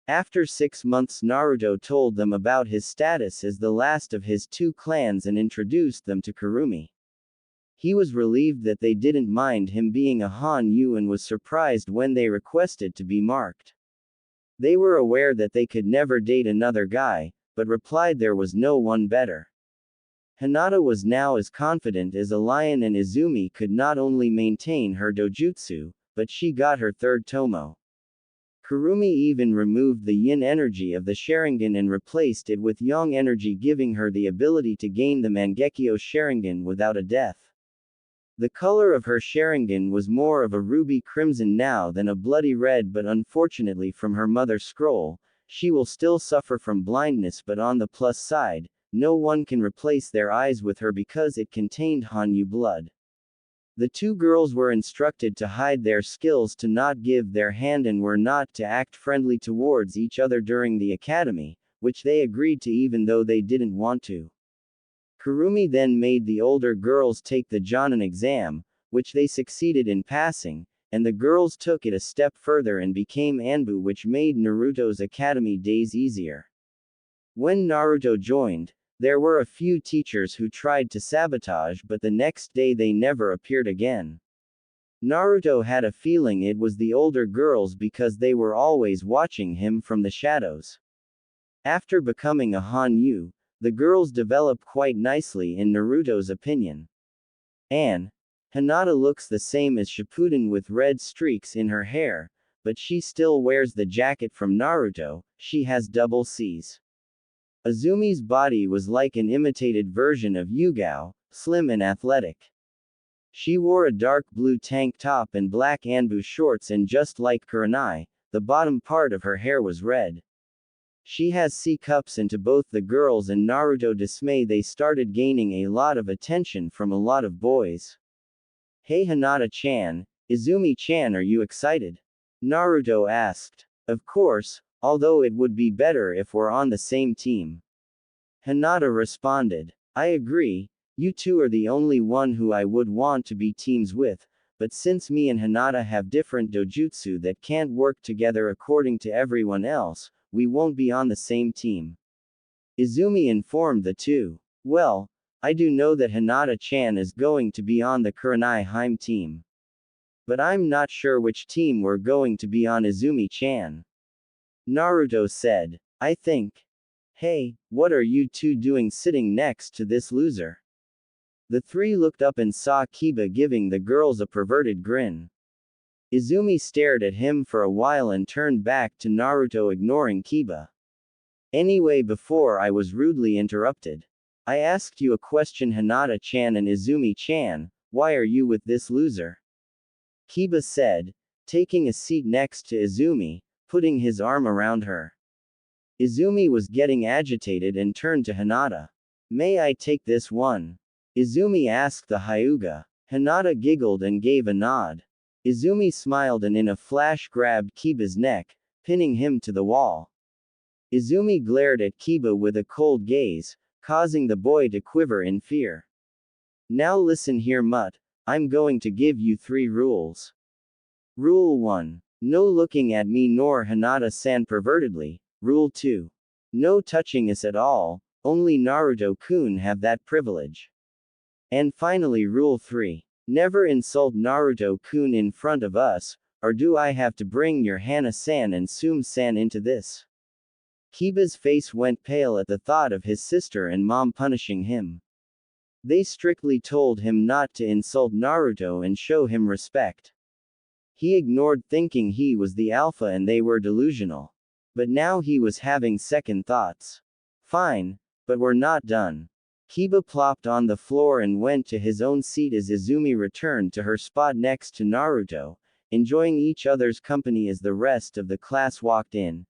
[SPEAKER 1] After 6 months, Naruto told them about his status as the last of his two clans and introduced them to Kurumi. He was relieved that they didn't mind him being a Han-yu and was surprised when they requested to be marked. They were aware that they could never date another guy, but replied there was no one better. Hinata was now as confident as a lion, and Izumi could not only maintain her dojutsu, but she got her third tomo. Kurumi even removed the yin energy of the Sharingan and replaced it with yang energy, giving her the ability to gain the Mangekyo Sharingan without a death. The color of her Sharingan was more of a ruby crimson now than a bloody red, but unfortunately from her mother scroll, she will still suffer from blindness, but on the plus side, no one can replace their eyes with her because it contained Hanyu blood. The two girls were instructed to hide their skills, to not give their hand, and were not to act friendly towards each other during the academy, which they agreed to even though they didn't want to. Kurumi then made the older girls take the Jonin exam, which they succeeded in passing, and the girls took it a step further and became Anbu, which made Naruto's academy days easier. When Naruto joined, there were a few teachers who tried to sabotage, but the next day they never appeared again. Naruto had a feeling it was the older girls because they were always watching him from the shadows. After becoming a Hanyu, the girls developed quite nicely in Naruto's opinion. Hinata looks the same as Shippuden with red streaks in her hair, but she still wears the jacket from Naruto. She has double C's. Izumi's body was like an imitated version of Yugao, slim and athletic. She wore a dark blue tank top and black Anbu shorts, and just like Kurenai, the bottom part of her hair was red. She has C-cups, and to both the girls and Naruto dismay they started gaining a lot of attention from a lot of boys. Hey Hinata-chan, Izumi-chan, are you excited? Naruto asked. Of course, although it would be better if we're on the same team. Hinata responded. I agree, you two are the only one who I would want to be teams with, but since me and Hinata have different dojutsu that can't work together according to everyone else, we won't be on the same team. Izumi informed the two. Well, I do know that Hinata-chan is going to be on the Kurenai Heim team. But I'm not sure which team we're going to be on, Izumi-chan. Naruto said. I think. Hey, what are you two doing sitting next to this loser? The three looked up and saw Kiba giving the girls a perverted grin. Izumi stared at him for a while and turned back to Naruto, ignoring Kiba. Anyway, before I was rudely interrupted. I asked you a question, Hinata-chan and Izumi-chan, why are you with this loser? Kiba said, taking a seat next to Izumi, putting his arm around her. Izumi was getting agitated and turned to Hinata. May I take this one? Izumi asked the Hyuga. Hinata giggled and gave a nod. Izumi smiled and in a flash grabbed Kiba's neck, pinning him to the wall. Izumi glared at Kiba with a cold gaze, causing the boy to quiver in fear. Now listen here, Mutt. I'm going to give you 3 rules. Rule 1. No looking at me nor Hinata-san pervertedly. Rule 2. No touching us at all, only Naruto-kun have that privilege. And finally, Rule 3. Never insult Naruto-kun in front of us, or do I have to bring your Hana-san and Sum-san into this? Kiba's face went pale at the thought of his sister and mom punishing him. They strictly told him not to insult Naruto and show him respect. He ignored, thinking he was the alpha and they were delusional. But now he was having second thoughts. Fine, but we're not done. Kiba plopped on the floor and went to his own seat as Izumi returned to her spot next to Naruto, enjoying each other's company as the rest of the class walked in.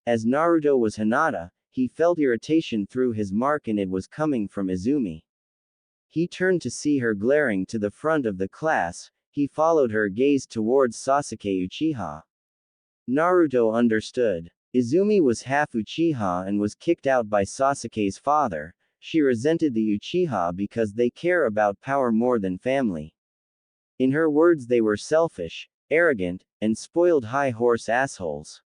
[SPEAKER 1] As Naruto was Hinata, he felt irritation through his mark and it was coming from Izumi. He turned to see her glaring to the front of the class. He followed her gaze towards Sasuke Uchiha. Naruto understood. Izumi was half Uchiha and was kicked out by Sasuke's father. She resented the Uchiha because they care about power more than family. In her words, they were selfish, arrogant, and spoiled high-horse assholes.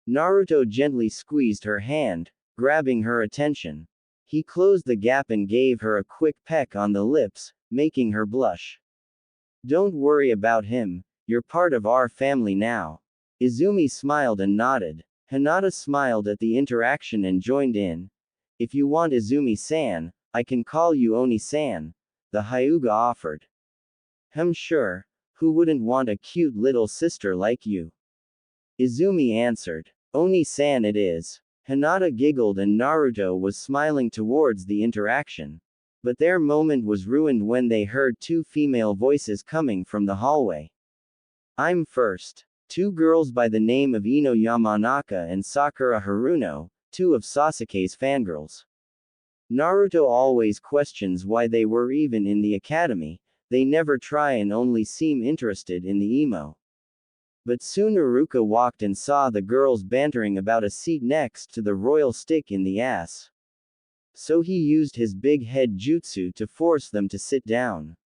[SPEAKER 1] Naruto gently squeezed her hand, grabbing her attention. He closed the gap and gave her a quick peck on the lips, making her blush. Don't worry about him, you're part of our family now. Izumi smiled and nodded. Hinata smiled at the interaction and joined in. If you want Izumi-san, I can call you Oni-san, the Hyuga offered. Sure, who wouldn't want a cute little sister like you? Izumi answered. Oni-san it is. Hinata giggled and Naruto was smiling towards the interaction. But their moment was ruined when they heard 2 female voices coming from the hallway. I'm first. 2 girls by the name of Ino Yamanaka and Sakura Haruno, 2 of Sasuke's fangirls. Naruto always questions why they were even in the academy, they never try and only seem interested in the emo. But soon Iruka walked and saw the girls bantering about a seat next to the royal stick in the ass. So he used his big head jutsu to force them to sit down.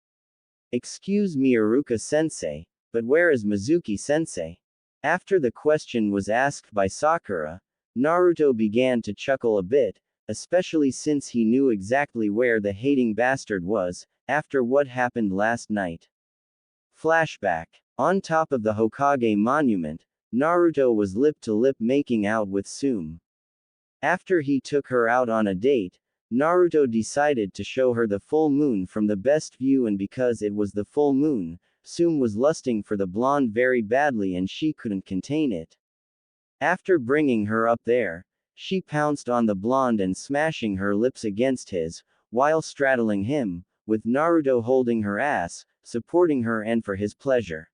[SPEAKER 1] Excuse me Iruka-sensei, but where is Mizuki-sensei? After the question was asked by Sakura, Naruto began to chuckle a bit, especially since he knew exactly where the hating bastard was, after what happened last night. Flashback. On top of the Hokage monument, Naruto was lip to lip making out with Sum. After he took her out on a date, Naruto decided to show her the full moon from the best view, and because it was the full moon, Sum was lusting for the blonde very badly and she couldn't contain it. After bringing her up there, she pounced on the blonde and smashing her lips against his, while straddling him, with Naruto holding her ass, supporting her and for his pleasure.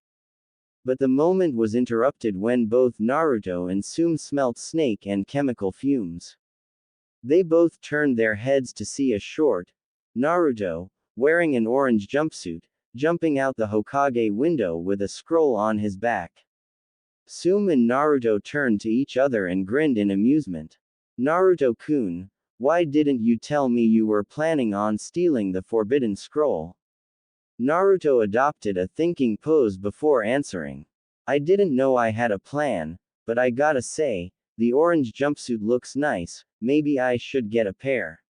[SPEAKER 1] But the moment was interrupted when both Naruto and Tsume smelt snake and chemical fumes. They both turned their heads to see a short Naruto, wearing an orange jumpsuit, jumping out the Hokage window with a scroll on his back. Tsume and Naruto turned to each other and grinned in amusement. Naruto-kun, why didn't you tell me you were planning on stealing the forbidden scroll? Naruto adopted a thinking pose before answering. I didn't know I had a plan, but I gotta say, the orange jumpsuit looks nice, maybe I should get a pair.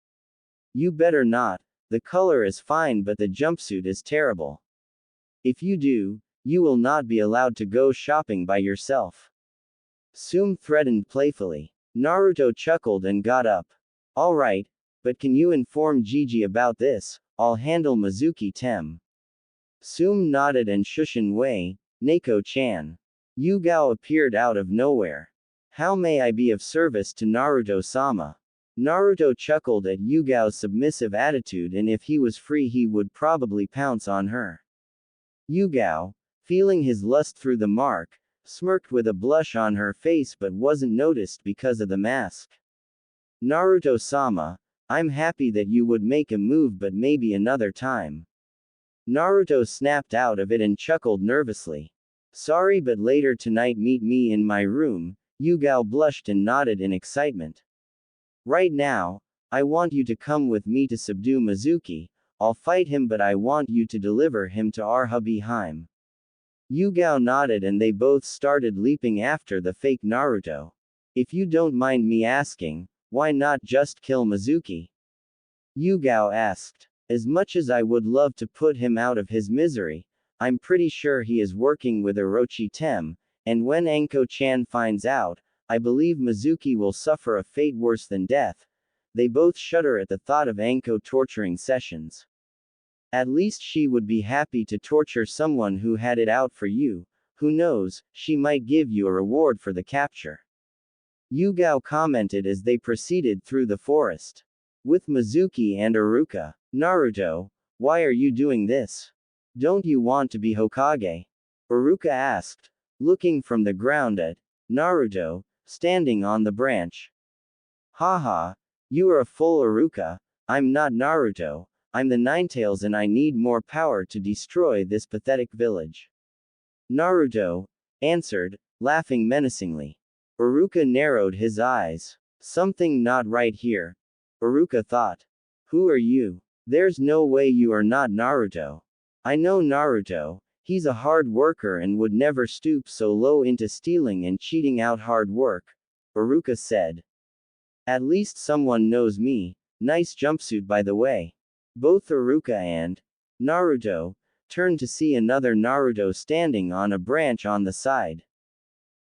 [SPEAKER 1] You better not, the color is fine but the jumpsuit is terrible. If you do, you will not be allowed to go shopping by yourself. Tsume threatened playfully. Naruto chuckled and got up. Alright, but can you inform Gigi about this? I'll handle Mizuki Tem. Tsume nodded and shushin Wei, Neko-chan. Yugao appeared out of nowhere. How may I be of service to Naruto-sama? Naruto chuckled at Yugao's submissive attitude, and if he was free he would probably pounce on her. Yugao, feeling his lust through the mark, smirked with a blush on her face but wasn't noticed because of the mask. Naruto-sama, I'm happy that you would make a move but maybe another time. Naruto snapped out of it and chuckled nervously. Sorry but later tonight meet me in my room. Yugao blushed and nodded in excitement. Right now, I want you to come with me to subdue Mizuki. I'll fight him but I want you to deliver him to our hubby Haim. Yugao nodded and they both started leaping after the fake Naruto. If you don't mind me asking, why not just kill Mizuki? Yugao asked. As much as I would love to put him out of his misery, I'm pretty sure he is working with Orochi Tem, and when Anko-chan finds out, I believe Mizuki will suffer a fate worse than death. They both shudder at the thought of Anko torturing sessions. At least she would be happy to torture someone who had it out for you. Who knows, she might give you a reward for the capture. Yugao commented as they proceeded through the forest. With Mizuki and Iruka. Naruto, why are you doing this? Don't you want to be Hokage? Iruka asked, looking from the ground at Naruto, standing on the branch. Haha, you are a fool Iruka, I'm not Naruto, I'm the Ninetales and I need more power to destroy this pathetic village. Naruto answered, laughing menacingly. Iruka narrowed his eyes. Something not right here. Iruka thought. Who are you? There's no way you are not Naruto. I know Naruto, he's a hard worker and would never stoop so low into stealing and cheating out hard work, Iruka said. At least someone knows me. Nice jumpsuit by the way. Both Iruka and Naruto turned to see another Naruto standing on a branch on the side.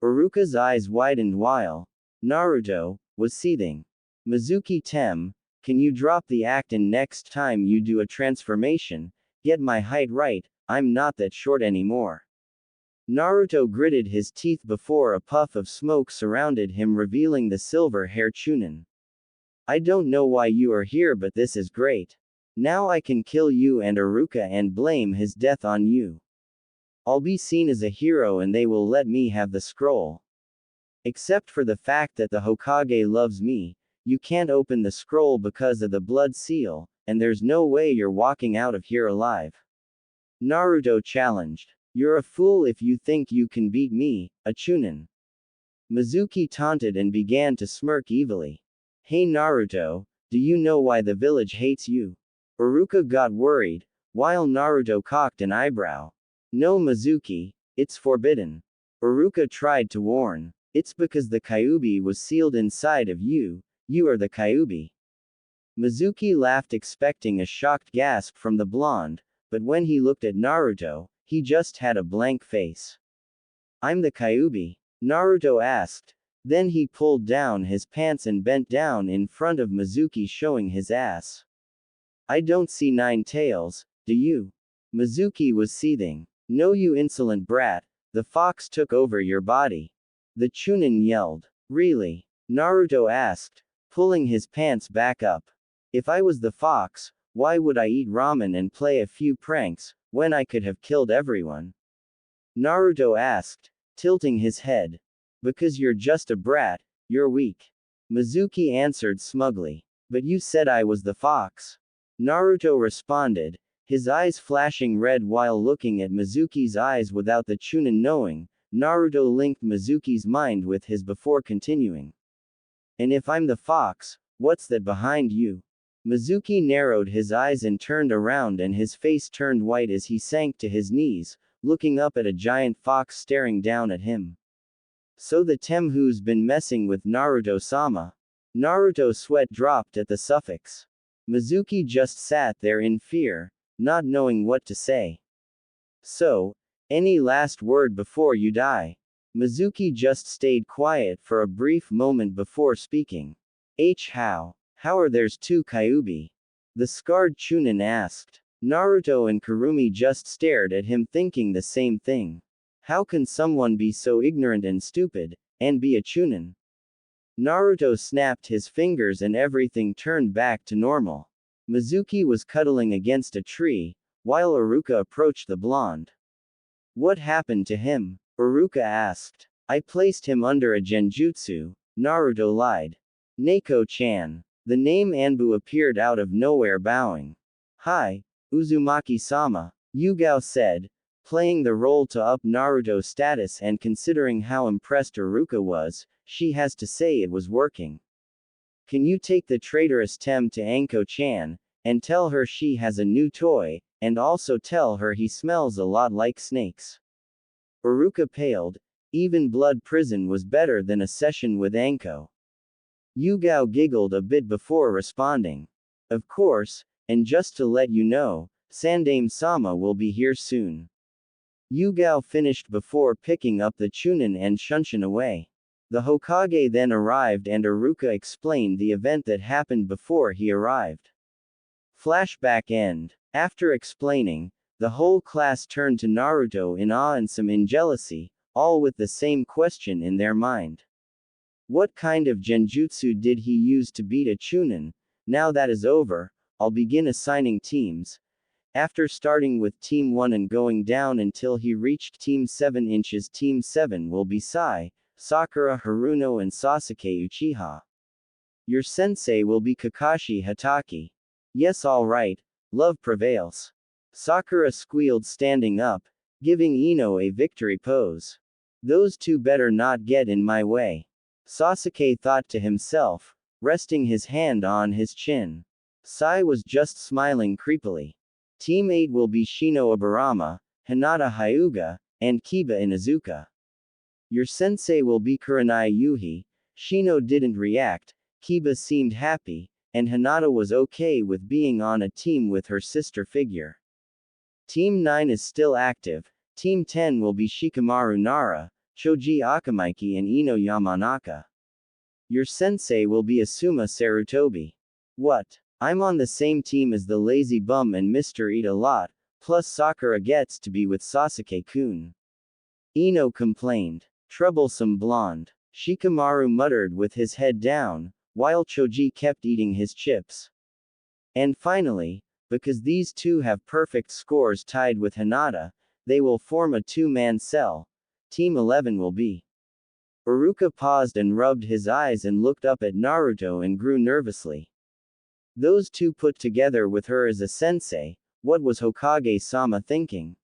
[SPEAKER 1] Iruka's eyes widened while Naruto was seething. Mizuki Tem, can you drop the act and next time you do a transformation, get my height right, I'm not that short anymore. Naruto gritted his teeth before a puff of smoke surrounded him revealing the silver-haired Chunin. I don't know why you are here but this is great. Now I can kill you and Iruka and blame his death on you. I'll be seen as a hero and they will let me have the scroll. Except for the fact that the Hokage loves me, you can't open the scroll because of the blood seal, and there's no way you're walking out of here alive. Naruto challenged. You're a fool if you think you can beat me, a Chunin. Mizuki taunted and began to smirk evilly. Hey Naruto, do you know why the village hates you? Iruka got worried, while Naruto cocked an eyebrow. No Mizuki, it's forbidden. Iruka tried to warn. It's because the Kyuubi was sealed inside of you, you are the Kyuubi. Mizuki laughed expecting a shocked gasp from the blonde, but when he looked at Naruto, he just had a blank face. I'm the Kyuubi? Naruto asked. Then he pulled down his pants and bent down in front of Mizuki showing his ass. I don't see 9 tails, do you? Mizuki was seething. No you insolent brat, the fox took over your body. The Chunin yelled. Really? Naruto asked, pulling his pants back up. If I was the fox, why would I eat ramen and play a few pranks, when I could have killed everyone? Naruto asked, tilting his head. Because you're just a brat, you're weak. Mizuki answered smugly. But you said I was the fox. Naruto responded, his eyes flashing red while looking at Mizuki's eyes without the Chunin knowing. Naruto linked Mizuki's mind with his before continuing. And if I'm the fox, what's that behind you? Mizuki narrowed his eyes and turned around, and his face turned white as he sank to his knees, looking up at a giant fox staring down at him. So the Temhu's been messing with Naruto-sama. Naruto's sweat dropped at the suffix. Mizuki just sat there in fear, not knowing what to say. So, any last word before you die? Mizuki just stayed quiet for a brief moment before speaking. How are there's two Kyuubi? The scarred Chunin asked. Naruto and Kurumi just stared at him thinking the same thing. How can someone be so ignorant and stupid, and be a Chunin? Naruto snapped his fingers and everything turned back to normal. Mizuki was cuddling against a tree, while Iruka approached the blonde. What happened to him? Iruka asked. I placed him under a genjutsu, Naruto lied. Neko-chan. The name Anbu appeared out of nowhere bowing. Hi, Uzumaki-sama, Yugao said, playing the role to up Naruto's status, and considering how impressed Iruka was, she has to say it was working. Can you take the traitorous Tem to Anko-chan, and tell her she has a new toy, and also tell her he smells a lot like snakes? Iruka paled. Even blood prison was better than a session with Anko. Yugao giggled a bit before responding. Of course, and just to let you know, Sandame-sama will be here soon. Yugao finished before picking up the Chunin and Shunshin away. The Hokage then arrived and Iruka explained the event that happened before he arrived. Flashback end. After explaining, the whole class turned to Naruto in awe and some in jealousy, all with the same question in their mind. What kind of genjutsu did he use to beat a Chunin? Now that is over, I'll begin assigning teams. After starting with Team 1 and going down until he reached Team 7 inches, Team 7 will be Sai, Sakura, Haruno and Sasuke Uchiha. Your sensei will be Kakashi Hatake. Yes, alright, love prevails. Sakura squealed standing up, giving Ino a victory pose. Those two better not get in my way. Sasuke thought to himself, resting his hand on his chin. Sai was just smiling creepily. Team 8 will be Shino Aburama, Hinata Hyuga, and Kiba Inuzuka. Your sensei will be Kurenai Yuhi. Shino didn't react, Kiba seemed happy, and Hinata was okay with being on a team with her sister figure. Team 9 is still active. Team 10 will be Shikamaru Nara, Choji Akamaiki and Ino Yamanaka. Your sensei will be Asuma Sarutobi. What? I'm on the same team as the lazy bum and Mr. Eat a Lot, plus Sakura gets to be with Sasuke-kun. Ino complained. Troublesome blonde. Shikamaru muttered with his head down, while Choji kept eating his chips. And finally, because these two have perfect scores tied with Hinata, they will form a two-man cell. Team 11 will be. Iruka paused and rubbed his eyes and looked up at Naruto and grew nervously. Those two put together with her as a sensei, what was Hokage-sama thinking?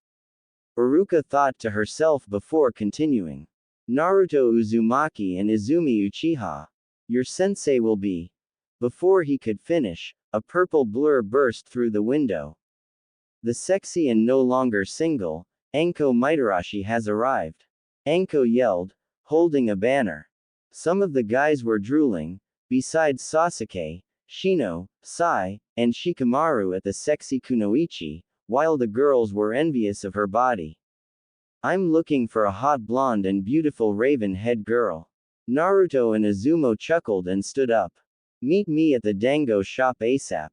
[SPEAKER 1] Iruka thought to herself before continuing. Naruto Uzumaki and Izumi Uchiha. Your sensei will be. Before he could finish, a purple blur burst through the window. The sexy and no longer single, Anko Mitarashi has arrived. Anko yelled, holding a banner. Some of the guys were drooling, besides Sasuke, Shino, Sai, and Shikamaru at the sexy Kunoichi, while the girls were envious of her body. I'm looking for a hot blonde and beautiful raven-head girl. Naruto and Izumo chuckled and stood up. Meet me at the Dango shop ASAP.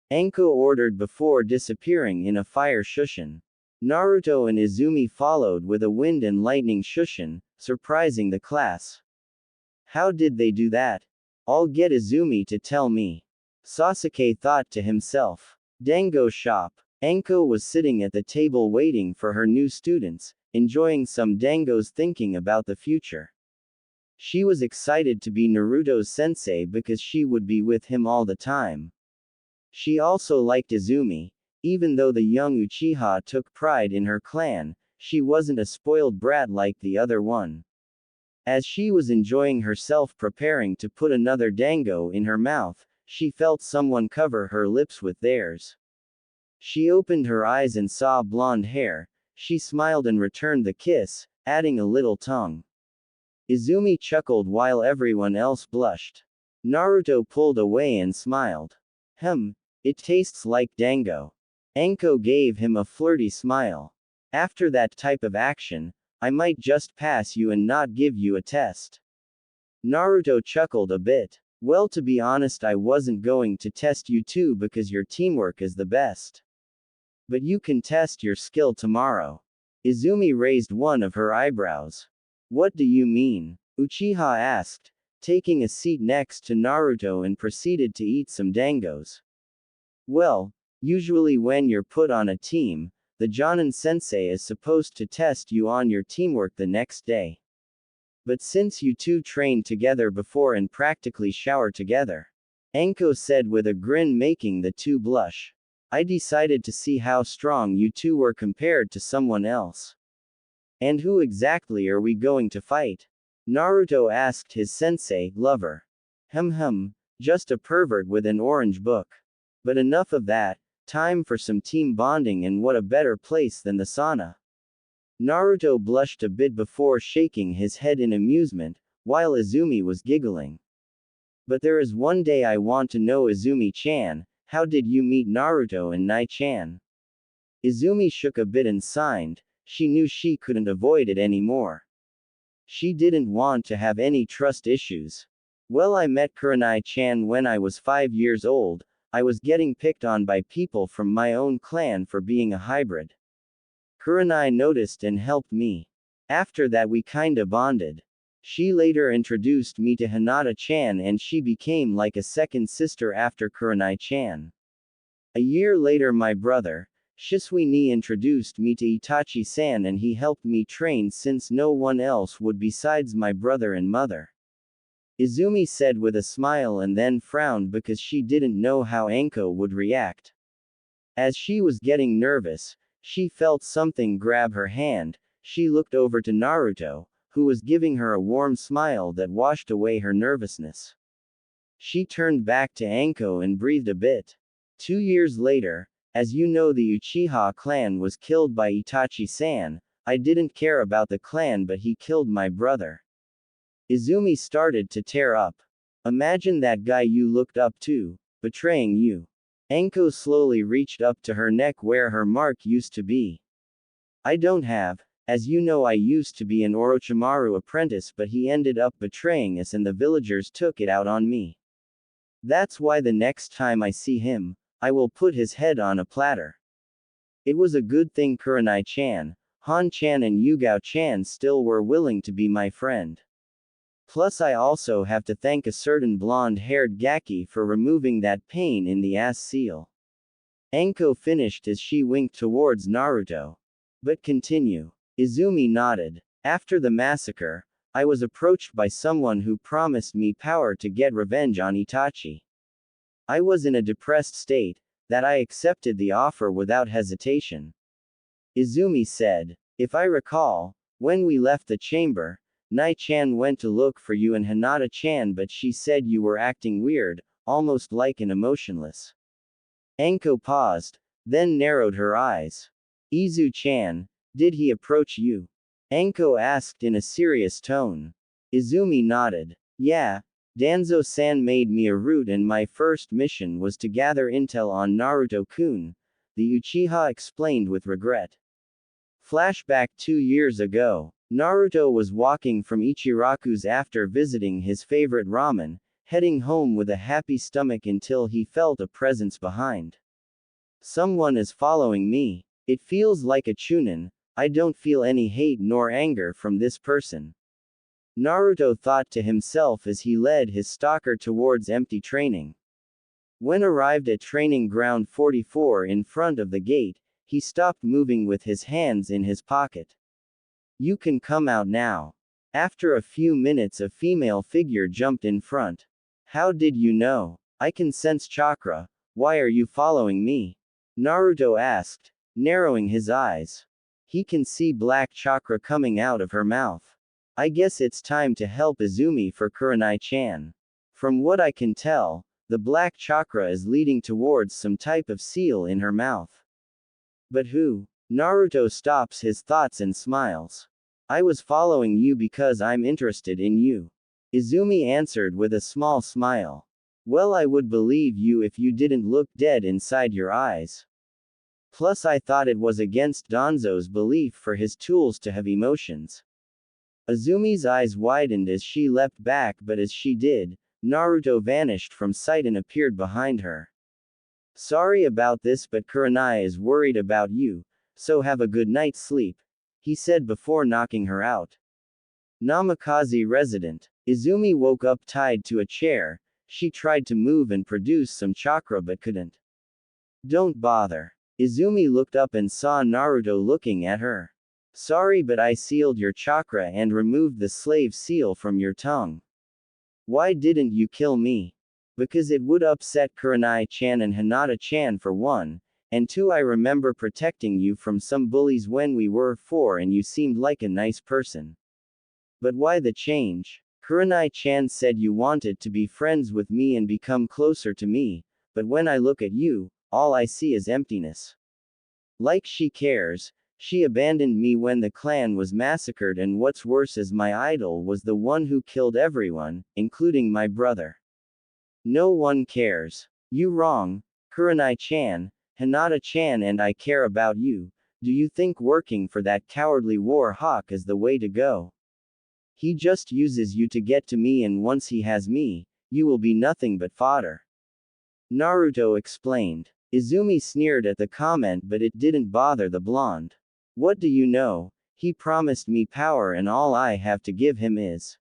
[SPEAKER 1] Anko ordered before disappearing in a fire shushin. Naruto and Izumi followed with a wind and lightning shushin, surprising the class. How did they do that? I'll get Izumi to tell me. Sasuke thought to himself. Dango shop. Anko was sitting at the table waiting for her new students, enjoying some dangos thinking about the future. She was excited to be Naruto's sensei because she would be with him all the time. She also liked Izumi. Even though the young Uchiha took pride in her clan, she wasn't a spoiled brat like the other one. As she was enjoying herself preparing to put another dango in her mouth, she felt someone cover her lips with theirs. She opened her eyes and saw blonde hair. She smiled and returned the kiss, adding a little tongue. Izumi chuckled while everyone else blushed. Naruto pulled away and smiled. It tastes like dango. Anko gave him a flirty smile. After that type of action, I might just pass you and not give you a test. Naruto chuckled a bit. Well, to be honest, I wasn't going to test you too because your teamwork is the best. But you can test your skill tomorrow. Izumi raised one of her eyebrows. What do you mean? Uchiha asked, taking a seat next to Naruto and proceeded to eat some dangos. Well, usually when you're put on a team, the Jonin sensei is supposed to test you on your teamwork the next day. But since you two trained together before and practically shower together, Anko said with a grin making the two blush, I decided to see how strong you two were compared to someone else. And who exactly are we going to fight? Naruto asked his sensei, lover. Just a pervert with an orange book. But enough of that, time for some team bonding, and what a better place than the sauna. Naruto blushed a bit before shaking his head in amusement, while Izumi was giggling. But there is one day I want to know, Izumi-chan, how did you meet Naruto and Nai-chan? Izumi shook a bit and signed. She knew she couldn't avoid it anymore. She didn't want to have any trust issues. Well, I met Kurenai-chan when I was 5 years old. I was getting picked on by people from my own clan for being a hybrid. Kurenai noticed and helped me. After that we kinda bonded. She later introduced me to Hinata-chan and she became like a second sister after Kurenai-chan. A year later my brother, Shisui-ni, introduced me to Itachi-san and he helped me train since no one else would besides my brother and mother. Izumi said with a smile and then frowned because she didn't know how Anko would react. As she was getting nervous, she felt something grab her hand. She looked over to Naruto, who was giving her a warm smile that washed away her nervousness. She turned back to Anko and breathed a bit. 2 years later, as you know, the Uchiha clan was killed by Itachi-san. I didn't care about the clan, but he killed my brother. Izumi started to tear up. Imagine that guy you looked up to, betraying you. Anko slowly reached up to her neck where her mark used to be. I don't have. As you know, I used to be an Orochimaru apprentice, but he ended up betraying us and the villagers took it out on me. That's why the next time I see him, I will put his head on a platter. It was a good thing Kurenai-chan, Han-chan and Yugao-chan still were willing to be my friend. Plus I also have to thank a certain blonde-haired Gaki for removing that pain in the ass seal. Anko finished as she winked towards Naruto. But continue. Izumi nodded. After the massacre, I was approached by someone who promised me power to get revenge on Itachi. I was in a depressed state, that I accepted the offer without hesitation. Izumi said, if I recall, when we left the chamber, Nai-chan went to look for you and Hinata-chan, but she said you were acting weird, almost like an emotionless. Anko paused, then narrowed her eyes. Izu-chan, did he approach you? Anko asked in a serious tone. Izumi nodded. Yeah, Danzo-san made me a route and my first mission was to gather intel on Naruto-kun, the Uchiha explained with regret. Flashback 2 years ago. Naruto was walking from Ichiraku's after visiting his favorite ramen, heading home with a happy stomach until he felt a presence behind. Someone is following me. It feels like a chunin. I don't feel any hate nor anger from this person. Naruto thought to himself as he led his stalker towards empty training. When arrived at training ground 44 in front of the gate, he stopped moving with his hands in his pocket. You can come out now. After a few minutes, a female figure jumped in front. How did you know? I can sense chakra. Why are you following me? Naruto asked, narrowing his eyes. He can see black chakra coming out of her mouth. I guess it's time to help Izumi for Kurenai-chan. From what I can tell, the black chakra is leading towards some type of seal in her mouth. But who? Naruto stops his thoughts and smiles. I was following you because I'm interested in you. Izumi answered with a small smile. Well, I would believe you if you didn't look dead inside your eyes. Plus, I thought it was against Danzo's belief for his tools to have emotions. Izumi's eyes widened as she leapt back, but as she did, Naruto vanished from sight and appeared behind her. Sorry about this, but Kurenai is worried about you, so have a good night's sleep, he said before knocking her out. Namikaze resident. Izumi woke up tied to a chair. She tried to move and produce some chakra but couldn't. Don't bother. Izumi looked up and saw Naruto looking at her. Sorry, but I sealed your chakra and removed the slave seal from your tongue. Why didn't you kill me? Because it would upset Kurenai-chan and Hinata-chan for one, and two, I remember protecting you from some bullies when we were 4 and you seemed like a nice person. But why the change? Kurenai-chan said you wanted to be friends with me and become closer to me, but when I look at you, all I see is emptiness. Like she cares. She abandoned me when the clan was massacred, and what's worse is my idol was the one who killed everyone, including my brother. No one cares. You wrong, Kurenai-chan, Hinata-chan and I care about you. Do you think working for that cowardly war hawk is the way to go? He just uses you to get to me, and once he has me, you will be nothing but fodder. Naruto explained. Izumi sneered at the comment, but it didn't bother the blonde. What do you know? He promised me power and all I have to give him is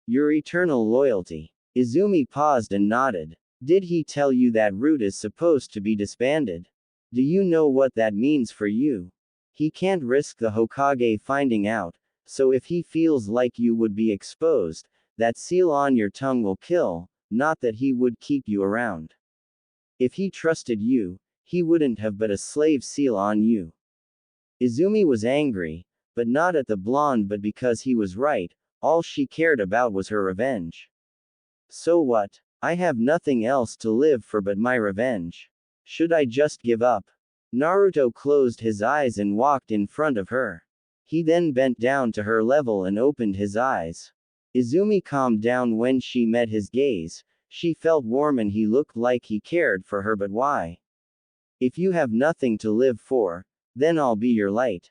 [SPEAKER 1] your eternal loyalty. Izumi paused and nodded. Did he tell you that route is supposed to be disbanded? Do you know what that means for you? He can't risk the Hokage finding out, so if he feels like you would be exposed, that seal on your tongue will kill, not that he would keep you around. If he trusted you, he wouldn't have put a slave seal on you. Izumi was angry, but not at the blonde, but because he was right. All she cared about was her revenge. So what? I have nothing else to live for but my revenge. Should I just give up? Naruto closed his eyes and walked in front of her. He then bent down to her level and opened his eyes. Izumi calmed down when she met his gaze. She felt warm and he looked like he cared for her, but why? If you have nothing to live for, then I'll be your light.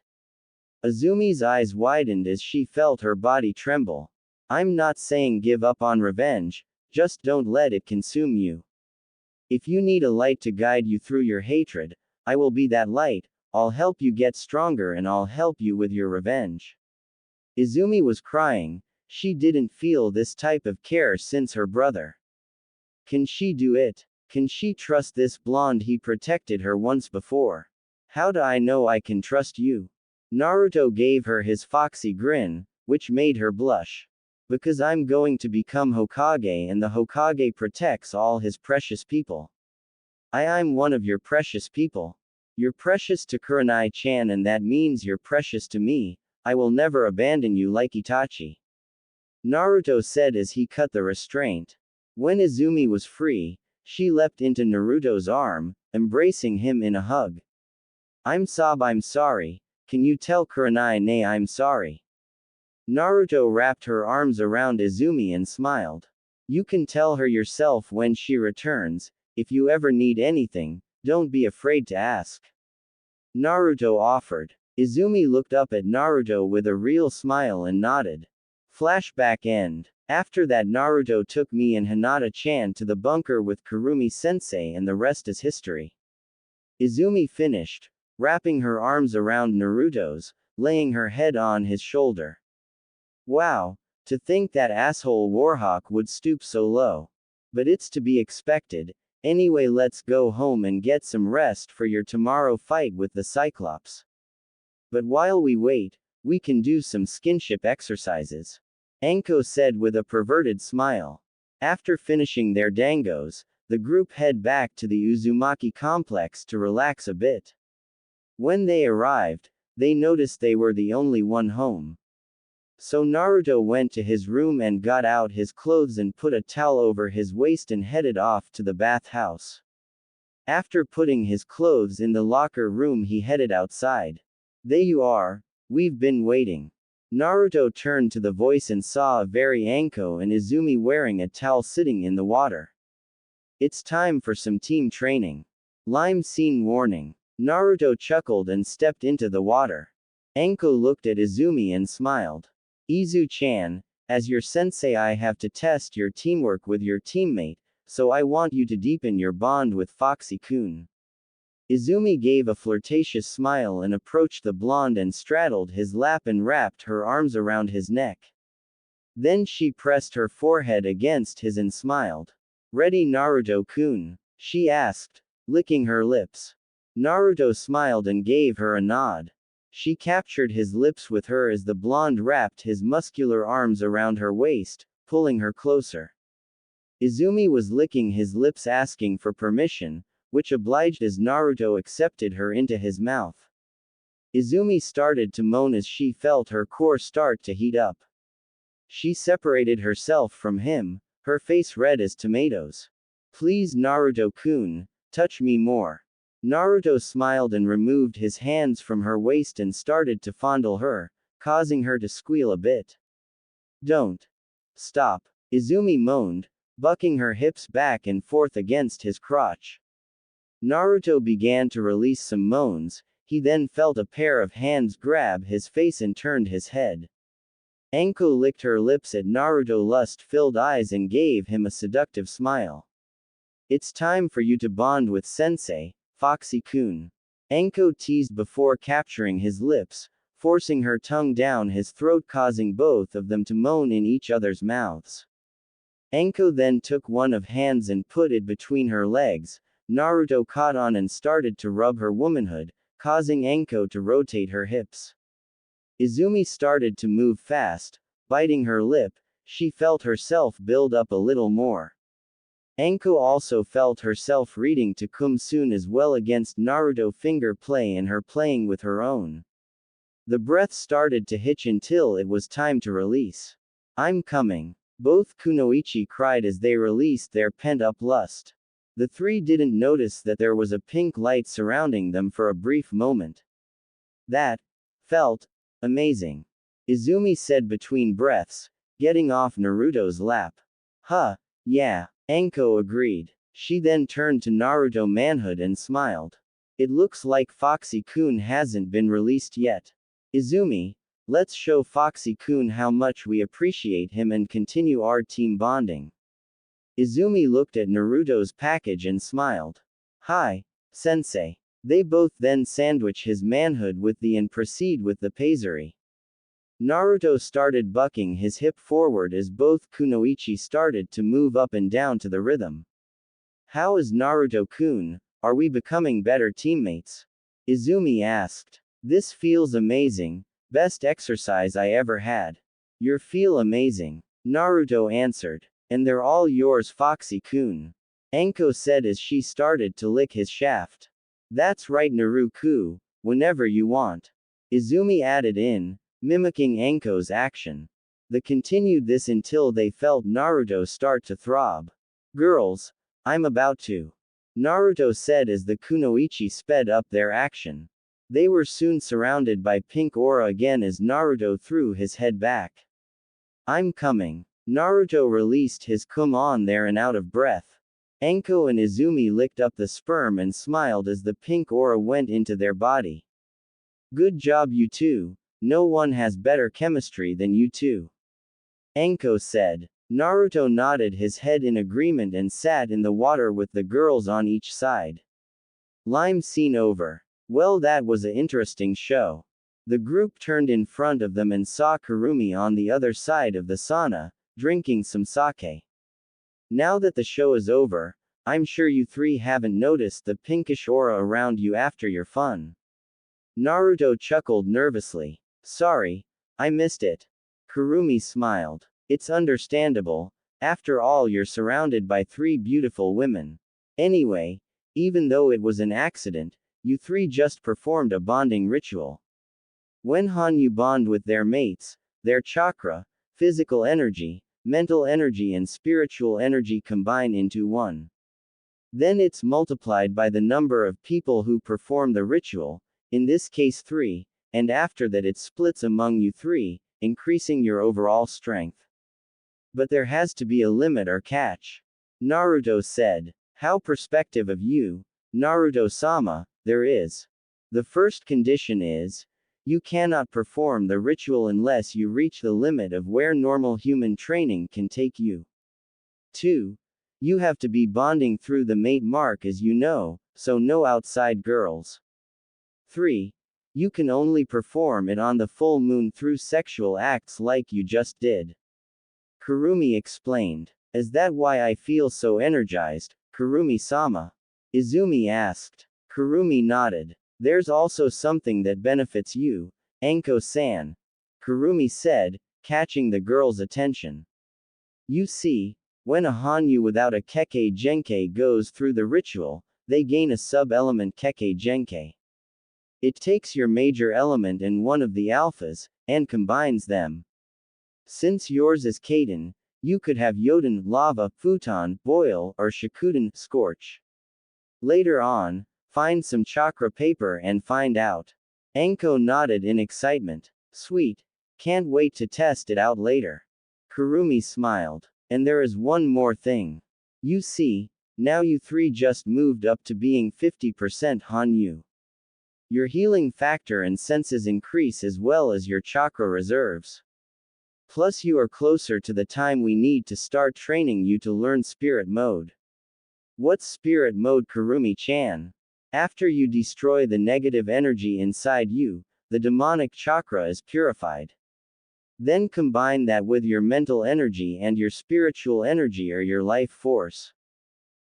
[SPEAKER 1] Izumi's eyes widened as she felt her body tremble. I'm not saying give up on revenge, just don't let it consume you. If you need a light to guide you through your hatred, I will be that light. I'll help you get stronger and I'll help you with your revenge. Izumi was crying. She didn't feel this type of care since her brother. Can she do it? Can she trust this blonde? He protected her once before. How do I know I can trust you? Naruto gave her his foxy grin, which made her blush. Because I'm going to become Hokage and the Hokage protects all his precious people. I'm one of your precious people. You're precious to Kurenai-chan and that means you're precious to me. I will never abandon you like Itachi. Naruto said as he cut the restraint. When Izumi was free, she leapt into Naruto's arm, embracing him in a hug. I'm sorry. Can you tell Kurenai I'm sorry? Naruto wrapped her arms around Izumi and smiled. You can tell her yourself when she returns. If you ever need anything, don't be afraid to ask. Naruto offered. Izumi looked up at Naruto with a real smile and nodded. Flashback end. After that, Naruto took me and Hinata-chan to the bunker with Kurumi-sensei and the rest is history. Izumi finished, wrapping her arms around Naruto's, laying her head on his shoulder. Wow, to think that asshole Warhawk would stoop so low. But it's to be expected. Anyway, let's go home and get some rest for your tomorrow fight with the Cyclops. But while we wait, We can do some skinship exercises. Anko said with a perverted smile. After finishing their dangos, the group head back to the Uzumaki complex to relax a bit. When they arrived, they noticed they were the only one home. So Naruto went to his room and got out his clothes and put a towel over his waist and headed off to the bathhouse. After putting his clothes in the locker room, he headed outside. There you are, we've been waiting. Naruto turned to the voice and saw a very Anko and Izumi wearing a towel sitting in the water. It's time for some team training. Lime scene warning. Naruto chuckled and stepped into the water. Anko looked at Izumi and smiled. Izu-chan, as your sensei, I have to test your teamwork with your teammate, so I want you to deepen your bond with Foxy-kun. Izumi gave a flirtatious smile and approached the blonde and straddled his lap and wrapped her arms around his neck. Then she pressed her forehead against his and smiled. Ready, Naruto-kun? She asked, licking her lips. Naruto smiled and gave her a nod. She captured his lips with her as the blonde wrapped his muscular arms around her waist, pulling her closer. Izumi was licking his lips asking for permission, which obliged as Naruto accepted her into his mouth. Izumi started to moan as she felt her core start to heat up. She separated herself from him, her face red as tomatoes. Please, Naruto-kun, touch me more. Naruto smiled and removed his hands from her waist and started to fondle her, causing her to squeal a bit. Don't. Stop. Izumi moaned, bucking her hips back and forth against his crotch. Naruto began to release some moans, he then felt a pair of hands grab his face and turned his head. Anko licked her lips at Naruto's lust-filled eyes and gave him a seductive smile. It's time for you to bond with Sensei, Foxy-kun. Anko teased before capturing his lips, forcing her tongue down his throat, causing both of them to moan in each other's mouths. Anko then took one of hands and put it between her legs. Naruto caught on and started to rub her womanhood, causing Anko to rotate her hips. Izumi started to move fast, biting her lip. She felt herself build up a little more. Anko also felt herself reading to come soon as well against Naruto finger play and her playing with her own. The breath started to hitch until it was time to release. I'm coming. Both kunoichi cried as they released their pent-up lust. The three didn't notice that there was a pink light surrounding them for a brief moment. That felt amazing. Izumi said between breaths, getting off Naruto's lap. Huh, yeah. Anko agreed. She then turned to Naruto manhood and smiled. It looks like Foxy-kun hasn't been released yet. Izumi, let's show Foxy-kun how much we appreciate him and continue our team bonding. Izumi looked at Naruto's package and smiled. Hi, sensei. They both then sandwich his manhood with the and proceed with the paisery. Naruto started bucking his hip forward as both kunoichi started to move up and down to the rhythm. How is Naruto-kun? Are we becoming better teammates? Izumi asked. This feels amazing, best exercise I ever had. You feel amazing. Naruto answered. And they're all yours, Foxy-kun. Anko said as she started to lick his shaft. That's right, Naruto, whenever you want. Izumi added in, mimicking Anko's action. They continued this until they felt Naruto start to throb. Girls, I'm about to. Naruto said as the kunoichi sped up their action. They were soon surrounded by pink aura again as Naruto threw his head back. I'm coming. Naruto released his come on there and out of breath. Anko and Izumi licked up the sperm and smiled as the pink aura went into their body. Good job, you two. No one has better chemistry than you two. Anko said. Naruto nodded his head in agreement and sat in the water with the girls on each side. Lime scene over. Well, that was a interesting show. The group turned in front of them and saw Kurumi on the other side of the sauna, drinking some sake. Now that the show is over, I'm sure you three haven't noticed the pinkish aura around you after your fun. Naruto chuckled nervously. Sorry, I missed it. Kurumi smiled. It's understandable. After all, you're surrounded by three beautiful women. Anyway, even though it was an accident, you three just performed a bonding ritual. When Hanyu bond with their mates, their chakra, physical energy, mental energy and spiritual energy combine into one. Then it's multiplied by the number of people who perform the ritual, in this case 3, and after that it splits among you 3, increasing your overall strength. But there has to be a limit or catch. Naruto said. How perspective of you, Naruto-sama, there is. The first condition is, you cannot perform the ritual unless you reach the limit of where normal human training can take you. 2. You have to be bonding through the mate mark as you know, so no outside girls. 3. You can only perform it on the full moon through sexual acts like you just did. Kurumi explained. Is that why I feel so energized, Kurumi-sama? Izumi asked. Kurumi nodded. There's also something that benefits you, Anko-san. Kurumi said, catching the girl's attention. You see, when a Hanyu without a Kekkei Genkai goes through the ritual, they gain a sub-element Kekkei Genkai. It takes your major element and one of the alphas, and combines them. Since yours is Kaden, you could have Yoden, lava, futon, boil, or Shikuden, scorch. Later on, find some chakra paper and find out. Anko nodded in excitement. Sweet. Can't wait to test it out later. Kurumi smiled. And there is one more thing. You see, now you three just moved up to being 50% Hanyu. Your healing factor and senses increase as well as your chakra reserves. Plus you are closer to the time we need to start training you to learn spirit mode. What's spirit mode, Kurumi-chan? After you destroy the negative energy inside you, the demonic chakra is purified. Then combine that with your mental energy and your spiritual energy or your life force.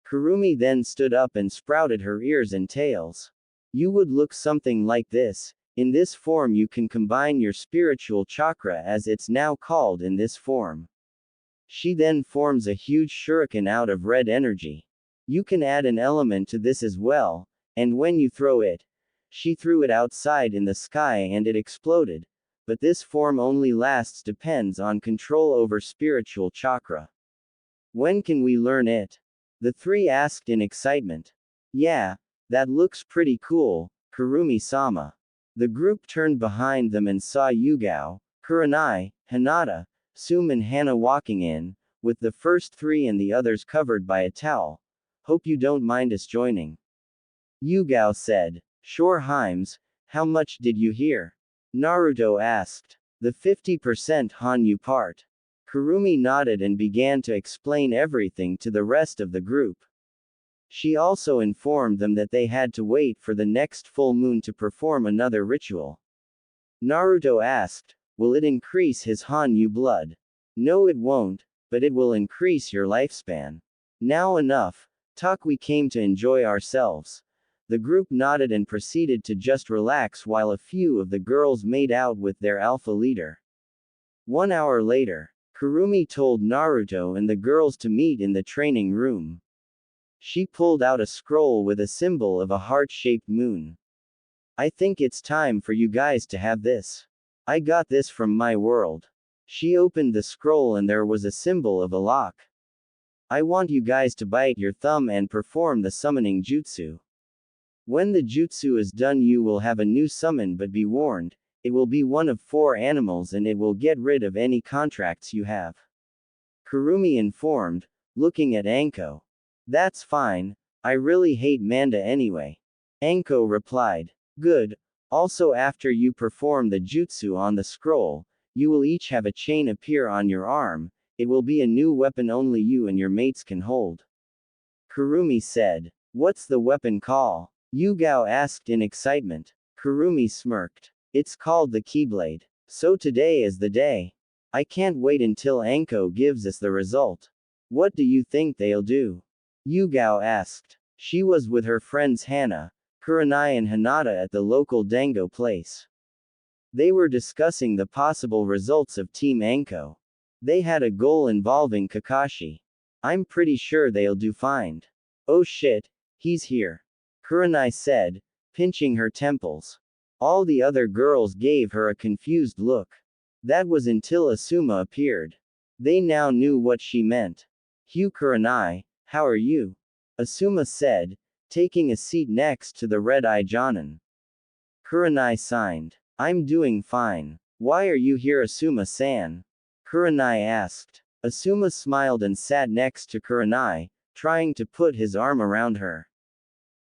[SPEAKER 1] Kurumi then stood up and sprouted her ears and tails. You would look something like this. In this form you can combine your spiritual chakra as it's now called in this form. She then forms a huge shuriken out of red energy. You can add an element to this as well, and when you throw it, she threw it outside in the sky and it exploded. But this form only lasts depends on control over spiritual chakra. When can we learn it? The three asked in excitement. Yeah, that looks pretty cool, Kurumi-sama. The group turned behind them and saw Yugao, Kurenai, Hinata, Sum and Hana walking in, with the first three and the others covered by a towel. Hope you don't mind us joining. Yugao said. Sure Himes, how much did you hear? Naruto asked. The 50% Hanyu part. Kurumi nodded and began to explain everything to the rest of the group. She also informed them that they had to wait for the next full moon to perform another ritual. Naruto asked, will it increase his Hanyu blood? No it won't, but it will increase your lifespan. Now enough, talk, we came to enjoy ourselves. The group nodded and proceeded to just relax while a few of the girls made out with their alpha leader. 1 hour later, Kurumi told Naruto and the girls to meet in the training room. She pulled out a scroll with a symbol of a heart-shaped moon. I think it's time for you guys to have this. I got this from my world. She opened the scroll and there was a symbol of a lock. I want you guys to bite your thumb and perform the summoning jutsu. When the jutsu is done you will have a new summon, but be warned, it will be one of 4 animals and it will get rid of any contracts you have. Kurumi informed, looking at Anko. That's fine, I really hate Manda anyway. Anko replied. Good, also after you perform the jutsu on the scroll, you will each have a chain appear on your arm, it will be a new weapon only you and your mates can hold. Kurumi said. What's the weapon call? Yugao asked in excitement. Kurumi smirked. It's called the Keyblade. So today is the day. I can't wait until Anko gives us the result. What do you think they'll do? Yugao asked. She was with her friends Hana, Kurenai and Hinata at the local dango place. They were discussing the possible results of Team Anko. They had a goal involving Kakashi. I'm pretty sure they'll do fine. Oh shit, he's here. Kurenai said, pinching her temples. All the other girls gave her a confused look. That was until Asuma appeared. They now knew what she meant. Hugh Kurenai, how are you? Asuma said, taking a seat next to the red-eye Jonin. Kurenai signed. I'm doing fine. Why are you here, Asuma-san? Kurenai asked. Asuma smiled and sat next to Kurenai, trying to put his arm around her.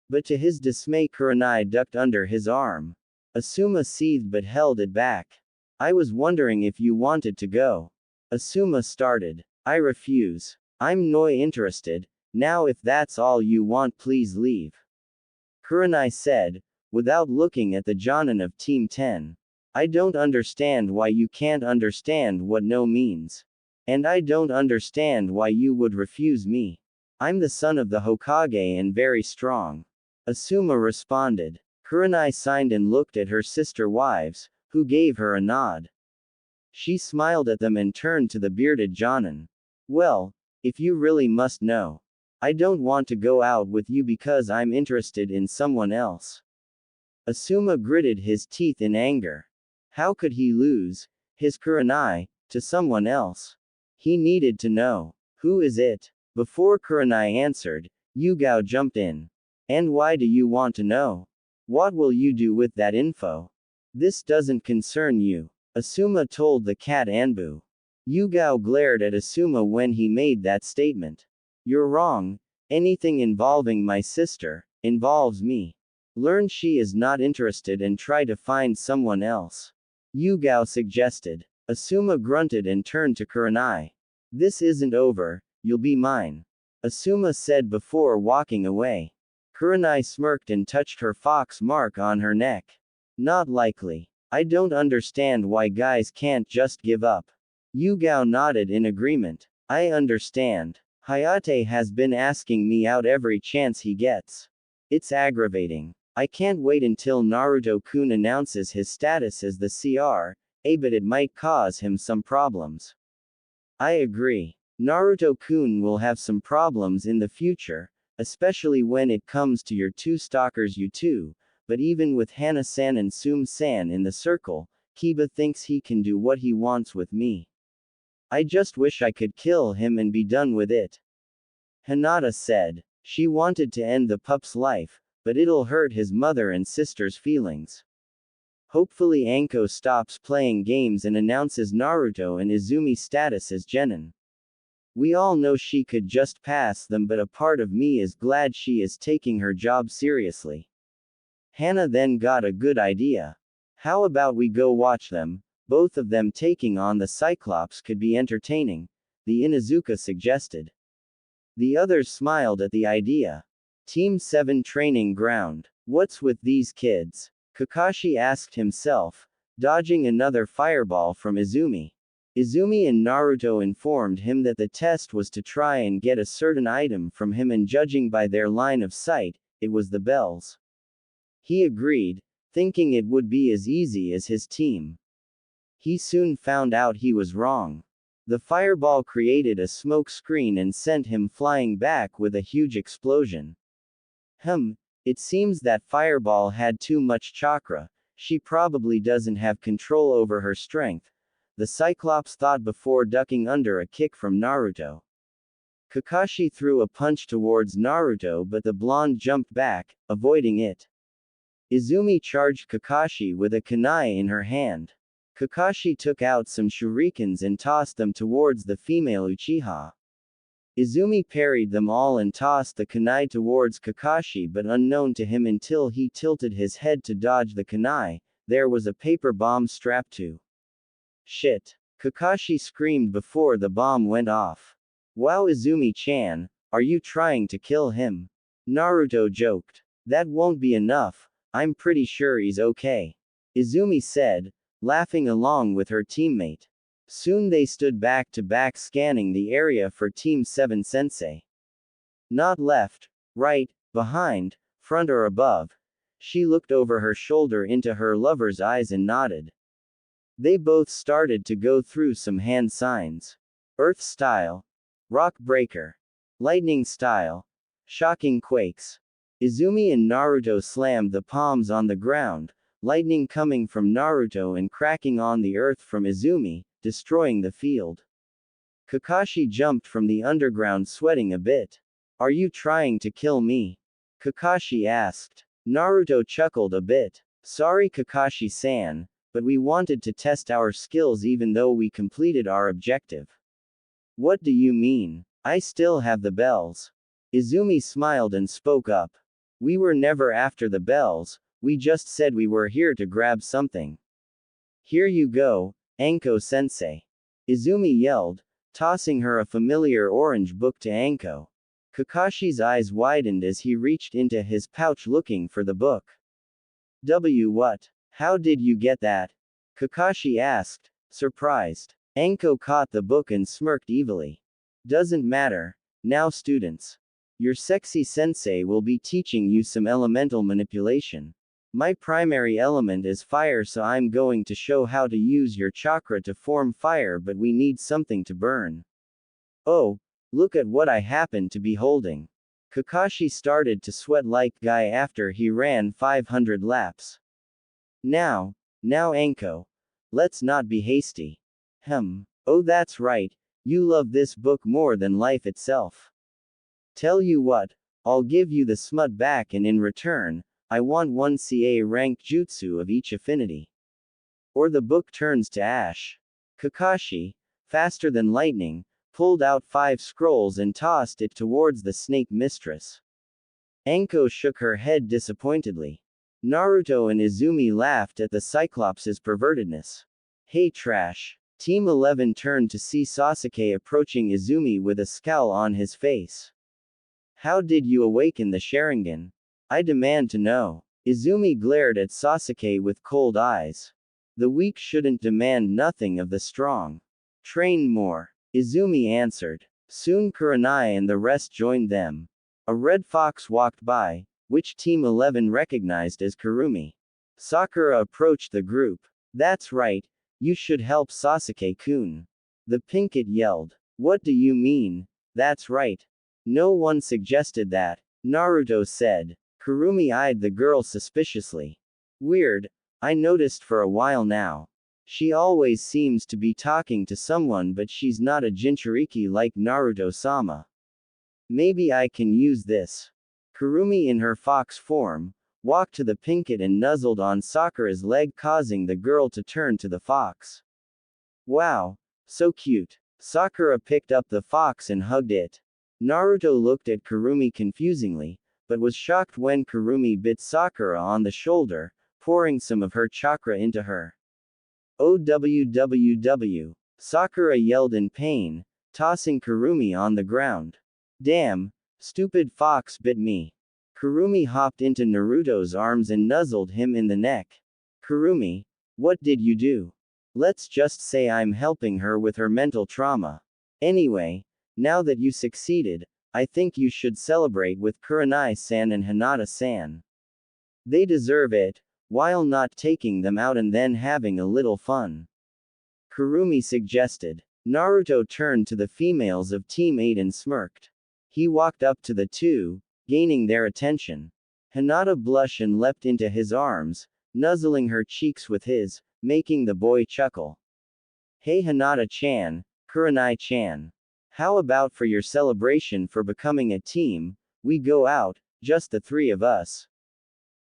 [SPEAKER 1] But to his dismay, Kurenai ducked under his arm. Asuma seethed but held it back. I was wondering if you wanted to go. Asuma started. I refuse. I'm not interested. Now if that's all you want, please leave. Kurenai said, without looking at the Jonin of Team 10. I don't understand why you can't understand what no means. And I don't understand why you would refuse me. I'm the son of the Hokage and very strong. Asuma responded. Kurenai signed and looked at her sister wives, who gave her a nod. She smiled at them and turned to the bearded Jonin. Well, if you really must know. I don't want to go out with you because I'm interested in someone else. Asuma gritted his teeth in anger. How could he lose his Kurenai to someone else? He needed to know. Who is it? Before Kurenai answered, Yugao jumped in. And why do you want to know? What will you do with that info? This doesn't concern you. Asuma told the cat Anbu. Yugao glared at Asuma when he made that statement. You're wrong. Anything involving my sister involves me. Learn she is not interested and try to find someone else. Yugao suggested. Asuma grunted and turned to Kurenai. This isn't over, you'll be mine. Asuma said before walking away. Kurenai smirked and touched her fox mark on her neck. Not likely. I don't understand why guys can't just give up. Yugao nodded in agreement. I understand. Hayate has been asking me out every chance he gets. It's aggravating. I can't wait until Naruto-kun announces his status as the CR, but it might cause him some problems. I agree. Naruto-kun will have some problems in the future, especially when it comes to your two stalkers you two, but even with Hana-san and Sum-san in the circle, Kiba thinks he can do what he wants with me. I just wish I could kill him and be done with it. Hinata said. She wanted to end the pup's life, but it'll hurt his mother and sister's feelings. Hopefully Anko stops playing games and announces Naruto and Izumi's status as genin. We all know she could just pass them, but a part of me is glad she is taking her job seriously. Hana then got a good idea. How about we go watch them? Both of them taking on the Cyclops could be entertaining, the Inuzuka suggested. The others smiled at the idea. Team 7 training ground. What's with these kids? Kakashi asked himself, dodging another fireball from Izumi. Izumi and Naruto informed him that the test was to try and get a certain item from him, and judging by their line of sight, it was the bells. He agreed, thinking it would be as easy as his team. He soon found out he was wrong. The fireball created a smoke screen and sent him flying back with a huge explosion. It seems that fireball had too much chakra. She probably doesn't have control over her strength, the Cyclops thought before ducking under a kick from Naruto. Kakashi threw a punch towards Naruto, but the blonde jumped back, avoiding it. Izumi charged Kakashi with a kunai in her hand. Kakashi took out some shurikens and tossed them towards the female Uchiha. Izumi parried them all and tossed the kunai towards Kakashi, but unknown to him until he tilted his head to dodge the kunai, there was a paper bomb strapped to. Shit! Kakashi screamed before the bomb went off. Wow, Izumi-chan, are you trying to kill him? Naruto joked. That won't be enough, I'm pretty sure he's okay. Izumi said, laughing along with her teammate. Soon they stood back to back scanning the area for Team 7 Sensei. Not left, right, behind, front or above. She looked over her shoulder into her lover's eyes and nodded. They both started to go through some hand signs. Earth style. Rock breaker. Lightning style. Shocking quakes. Izumi and Naruto slammed the palms on the ground, lightning coming from Naruto and cracking on the earth from Izumi, destroying the field. Kakashi jumped from the underground sweating a bit. Are you trying to kill me? Kakashi asked. Naruto chuckled a bit. Sorry Kakashi-san, but we wanted to test our skills even though we completed our objective. What do you mean? I still have the bells. Izumi smiled and spoke up. We were never after the bells, we just said we were here to grab something. Here you go, Anko-sensei. Izumi yelled, tossing her a familiar orange book to Anko. Kakashi's eyes widened as he reached into his pouch looking for the book. What? How did you get that? Kakashi asked, surprised. Anko caught the book and smirked evilly. Doesn't matter. Now students. Your sexy sensei will be teaching you some elemental manipulation. My primary element is fire, so I'm going to show how to use your chakra to form fire, but we need something to burn. Oh, look at what I happen to be holding. Kakashi started to sweat like a guy after he ran 500 laps. Now Anko. Let's not be hasty. Oh that's right, you love this book more than life itself. Tell you what, I'll give you the smut back and in return, I want 1 CA rank jutsu of each affinity. Or the book turns to ash. Kakashi, faster than lightning, pulled out 5 scrolls and tossed it towards the snake mistress. Anko shook her head disappointedly. Naruto and Izumi laughed at the Cyclops' pervertedness. Hey trash. Team 11 turned to see Sasuke approaching Izumi with a scowl on his face. How did you awaken the Sharingan? I demand to know. Izumi glared at Sasuke with cold eyes. The weak shouldn't demand nothing of the strong. Train more. Izumi answered. Soon Kurenai and the rest joined them. A red fox walked by, which Team 11 recognized as Kurumi. Sakura approached the group. That's right, you should help Sasuke-kun. The pink kid yelled. What do you mean? That's right. No one suggested that, Naruto said. Kurumi eyed the girl suspiciously. Weird, I noticed for a while now. She always seems to be talking to someone, but she's not a Jinchuriki like Naruto-sama. Maybe I can use this. Kurumi in her fox form, walked to the pinkett and nuzzled on Sakura's leg, causing the girl to turn to the fox. Wow, so cute. Sakura picked up the fox and hugged it. Naruto looked at Kurumi confusingly, but was shocked when Kurumi bit Sakura on the shoulder, pouring some of her chakra into her. OWWW. Sakura yelled in pain, tossing Kurumi on the ground. Damn, stupid fox bit me. Kurumi hopped into Naruto's arms and nuzzled him in the neck. Kurumi, what did you do? Let's just say I'm helping her with her mental trauma. Anyway, now that you succeeded, I think you should celebrate with Kurenai-san and Hinata-san. They deserve it, while not taking them out and then having a little fun. Kurumi suggested. Naruto turned to the females of Team 8 and smirked. He walked up to the two, gaining their attention. Hinata blushed and leapt into his arms, nuzzling her cheeks with his, making the boy chuckle. Hey Hinata-chan, Kurenai-chan. How about for your celebration for becoming a team, we go out, just the 3 of us?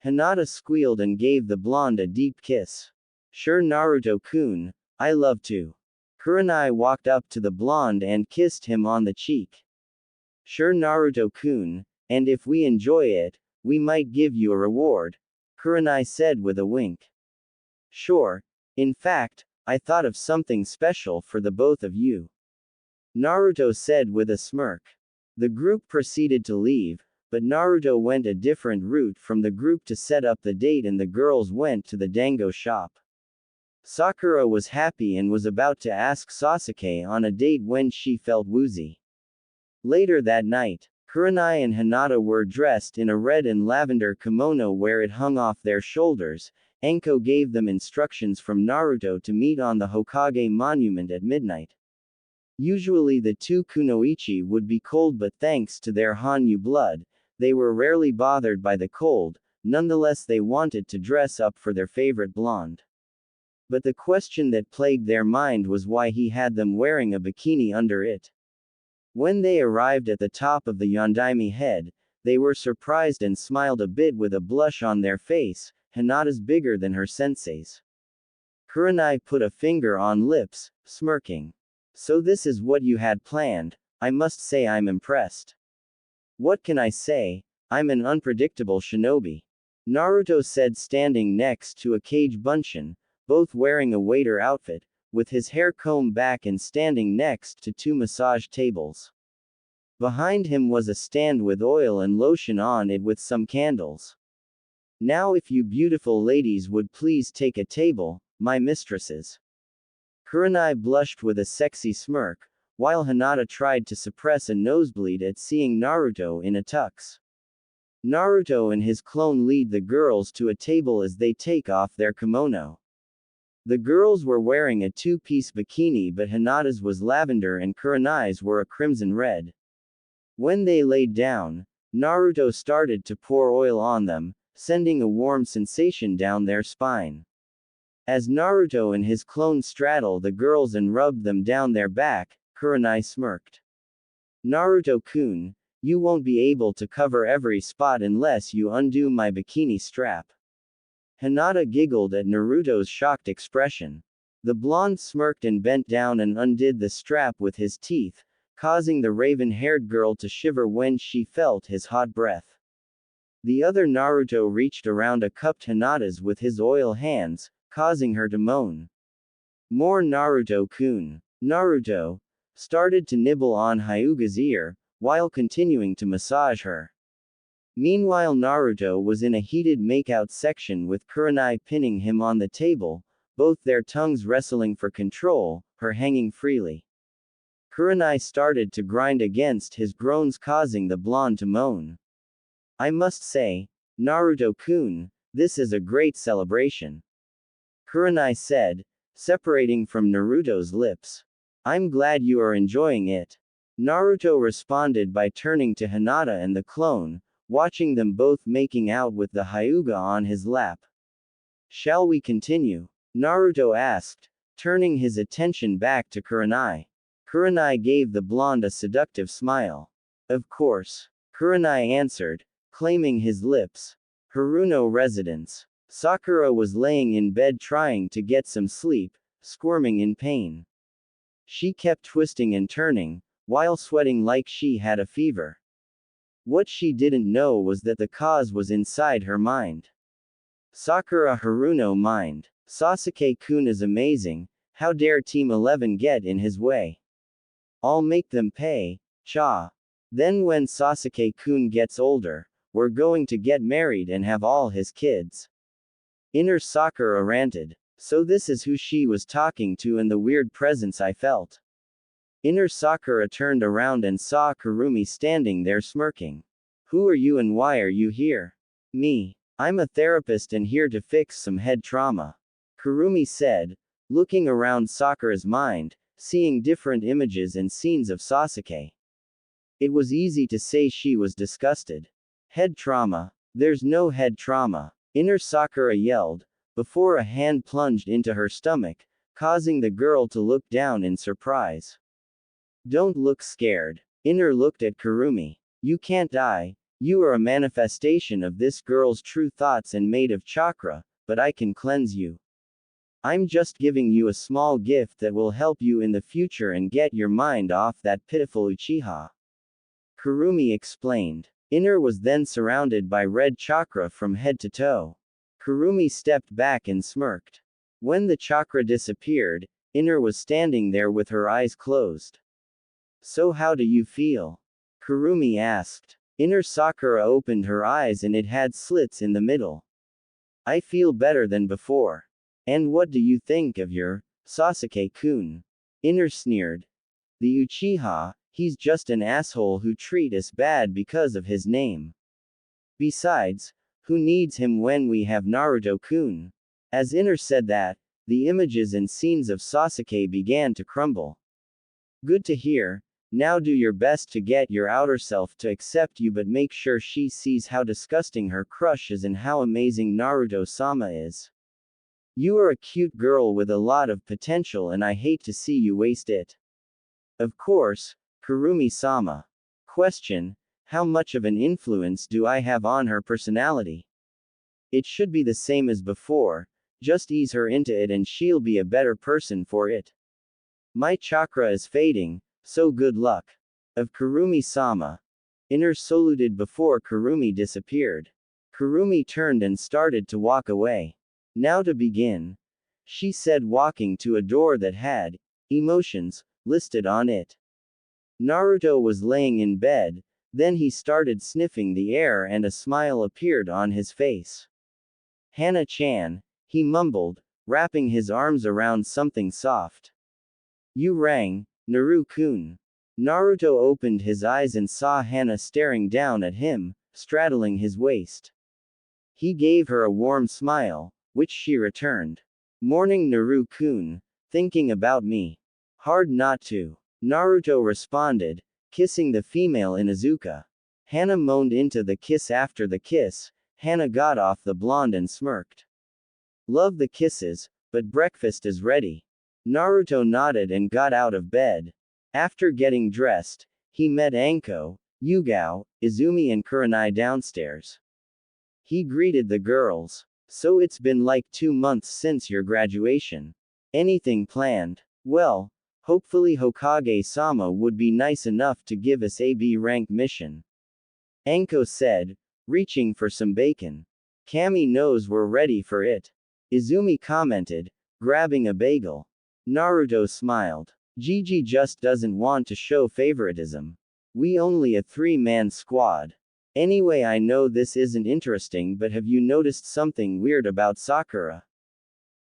[SPEAKER 1] Hinata squealed and gave the blonde a deep kiss. Sure Naruto-kun, I love to. Kurenai walked up to the blonde and kissed him on the cheek. Sure Naruto-kun, and if we enjoy it, we might give you a reward, Kurenai said with a wink. Sure, in fact, I thought of something special for the both of you. Naruto said with a smirk. The group proceeded to leave, but Naruto went a different route from the group to set up the date and the girls went to the dango shop. Sakura was happy and was about to ask Sasuke on a date when she felt woozy. Later that night, Kurenai and Hinata were dressed in a red and lavender kimono where it hung off their shoulders, Anko gave them instructions from Naruto to meet on the Hokage monument at midnight. Usually the two kunoichi would be cold, but thanks to their Hanyu blood, they were rarely bothered by the cold. Nonetheless, they wanted to dress up for their favorite blonde. But the question that plagued their mind was why he had them wearing a bikini under it. When they arrived at the top of the Yondaime head, they were surprised and smiled a bit with a blush on their face. Hinata's bigger than her sensei's. Kurenai put a finger on lips, smirking. So this is what you had planned. I must say I'm impressed. What can I say? I'm an unpredictable shinobi. Naruto said, standing next to a Kage Bunshin, both wearing a waiter outfit, with his hair combed back and standing next to two massage tables. Behind him was a stand with oil and lotion on it with some candles. Now if you beautiful ladies would please take a table, my mistresses. Kurenai blushed with a sexy smirk, while Hinata tried to suppress a nosebleed at seeing Naruto in a tux. Naruto and his clone lead the girls to a table as they take off their kimono. The girls were wearing a two-piece bikini, but Hinata's was lavender and Kurenai's were a crimson red. When they laid down, Naruto started to pour oil on them, sending a warm sensation down their spine. As Naruto and his clone straddle the girls and rubbed them down their back, Kurenai smirked. Naruto-kun, you won't be able to cover every spot unless you undo my bikini strap. Hinata giggled at Naruto's shocked expression. The blonde smirked and bent down and undid the strap with his teeth, causing the raven-haired girl to shiver when she felt his hot breath. The other Naruto reached around a cupped Hinata's with his oil hands, causing her to moan. More Naruto-kun. Naruto started to nibble on Hyuga's ear, while continuing to massage her. Meanwhile, Naruto was in a heated makeout section with Kurenai pinning him on the table, both their tongues wrestling for control, her hanging freely. Kurenai started to grind against his groans, causing the blonde to moan. I must say, Naruto-kun, this is a great celebration. Kurenai said, separating from Naruto's lips. I'm glad you are enjoying it. Naruto responded by turning to Hinata and the clone, watching them both making out with the Hyuga on his lap. Shall we continue? Naruto asked, turning his attention back to Kurenai. Kurenai gave the blonde a seductive smile. Of course. Kurenai answered, claiming his lips. Haruno residence. Sakura was laying in bed trying to get some sleep, squirming in pain. She kept twisting and turning, while sweating like she had a fever. What she didn't know was that the cause was inside her mind. Sakura Haruno mind. Sasuke-kun is amazing, how dare Team 11 get in his way? I'll make them pay, cha. Then when Sasuke-kun gets older, we're going to get married and have all his kids. Inner Sakura ranted. So this is who she was talking to and the weird presence I felt. Inner Sakura turned around and saw Kurumi standing there smirking. Who are you and why are you here? Me. I'm a therapist and here to fix some head trauma. Kurumi said, looking around Sakura's mind, seeing different images and scenes of Sasuke. It was easy to say she was disgusted. Head trauma? There's no head trauma. Inner Sakura yelled, before a hand plunged into her stomach, causing the girl to look down in surprise. Don't look scared. Inner looked at Kurumi. You can't die. You are a manifestation of this girl's true thoughts and made of chakra, but I can cleanse you. I'm just giving you a small gift that will help you in the future and get your mind off that pitiful Uchiha. Kurumi explained. Inner was then surrounded by red chakra from head to toe. Kurumi stepped back and smirked. When the chakra disappeared, Inner was standing there with her eyes closed. So how do you feel? Kurumi asked. Inner Sakura opened her eyes and it had slits in the middle. I feel better than before. And what do you think of your Sasuke-kun? Inner sneered. The Uchiha, he's just an asshole who treat us bad because of his name. Besides, who needs him when we have Naruto-kun? As Inner said that, the images and scenes of Sasuke began to crumble. Good to hear. Now do your best to get your outer self to accept you, but make sure she sees how disgusting her crush is and how amazing Naruto-sama is. You are a cute girl with a lot of potential and I hate to see you waste it. Of course, Kurumi-sama. Question: how much of an influence do I have on her personality? It should be the same as before, just ease her into it and she'll be a better person for it. My chakra is fading, so good luck. Of Kurumi-sama. Inner saluted before Kurumi disappeared. Kurumi turned and started to walk away. Now to begin, she said, walking to a door that had emotions listed on it. Naruto was laying in bed, then he started sniffing the air and a smile appeared on his face. Hana-chan, he mumbled, wrapping his arms around something soft. You rang, Naru-kun. Naruto opened his eyes and saw Hana staring down at him, straddling his waist. He gave her a warm smile, which she returned. Morning, Naru-kun. Thinking about me? Hard not to. Naruto responded, kissing the female Inuzuka. Hana moaned into the kiss. After the kiss, Hana got off the blonde and smirked. Love the kisses, but breakfast is ready. Naruto nodded and got out of bed. After getting dressed, he met Anko, Yugao, Izumi and Kurenai downstairs. He greeted the girls. So it's been like 2 months since your graduation. Anything planned? Well, hopefully Hokage-sama would be nice enough to give us a B rank mission. Anko said, reaching for some bacon. Kami knows we're ready for it. Izumi commented, grabbing a bagel. Naruto smiled. Gigi just doesn't want to show favoritism. We only a 3-man squad. Anyway, I know this isn't interesting, but have you noticed something weird about Sakura?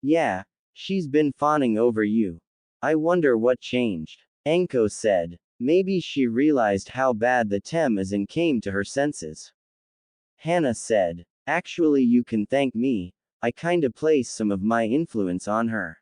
[SPEAKER 1] Yeah, she's been fawning over you. I wonder what changed. Anko said. Maybe she realized how bad the tem is and came to her senses. Hana said. Actually, you can thank me. I kinda placed some of my influence on her.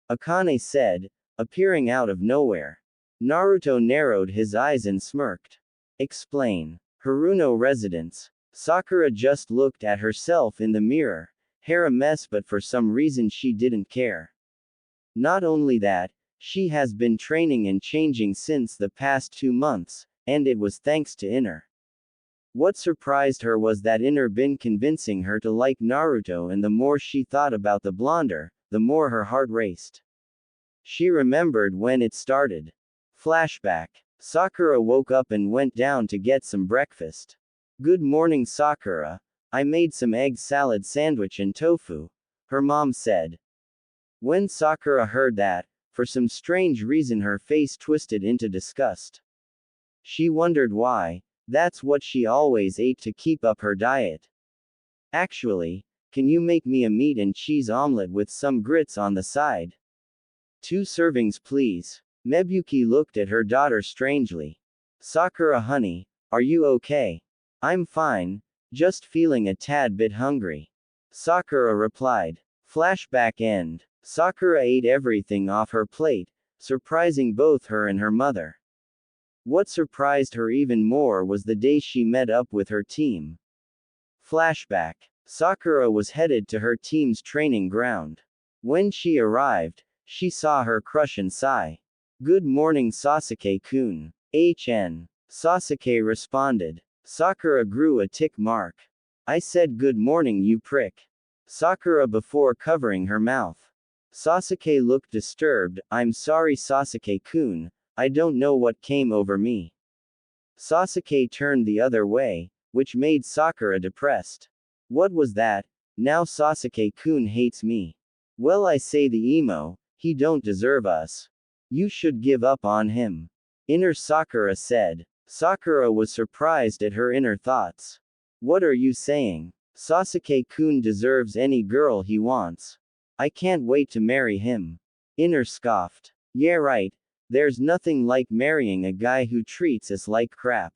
[SPEAKER 1] Akane said, appearing out of nowhere. Naruto narrowed his eyes and smirked. Explain. Haruno residence. Sakura just looked at herself in the mirror. Hair a mess, but for some reason she didn't care. Not only that, she has been training and changing since the past 2 months, and it was thanks to Inner. What surprised her was that Inner been convincing her to like Naruto, and the more she thought about the blonder, the more her heart raced. She remembered when it started. Flashback. Sakura woke up and went down to get some breakfast. Good morning, Sakura. I made some egg salad sandwich and tofu, her mom said. When Sakura heard that, for some strange reason her face twisted into disgust. She wondered why. That's what she always ate to keep up her diet. Actually, can you make me a meat and cheese omelet with some grits on the side? 2 servings please. Mizuki looked at her daughter strangely. Sakura honey, are you okay? I'm fine, just feeling a tad bit hungry. Sakura replied. Flashback end. Sakura ate everything off her plate, surprising both her and her mother. What surprised her even more was the day she met up with her team. Flashback. Sakura was headed to her team's training ground. When she arrived, she saw her crush and sigh. Good morning, Sasuke-kun. HN. Sasuke responded. Sakura grew a tick mark. I said good morning, you prick. Sakura before covering her mouth. Sasuke looked disturbed. I'm sorry, Sasuke-kun. I don't know what came over me. Sasuke turned the other way, which made Sakura depressed. What was that? Now Sasuke-kun hates me. Well, I say the emo, he don't deserve us. You should give up on him. Inner Sakura said. Sakura was surprised at her inner thoughts. What are you saying? Sasuke-kun deserves any girl he wants. I can't wait to marry him. Inner scoffed. Yeah, right. There's nothing like marrying a guy who treats us like crap.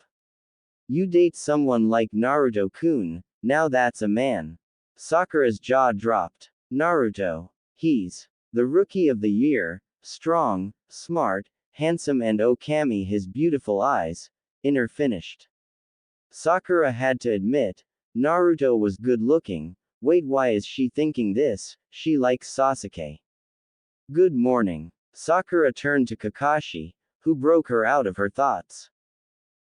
[SPEAKER 1] You date someone like Naruto-kun, now that's a man. Sakura's jaw dropped. Naruto. He's the rookie of the year, strong, smart, handsome, and Okami his beautiful eyes, inner finished. Sakura had to admit, Naruto was good looking. Wait, why is she thinking this? She likes Sasuke. Good morning. Sakura turned to Kakashi, who broke her out of her thoughts.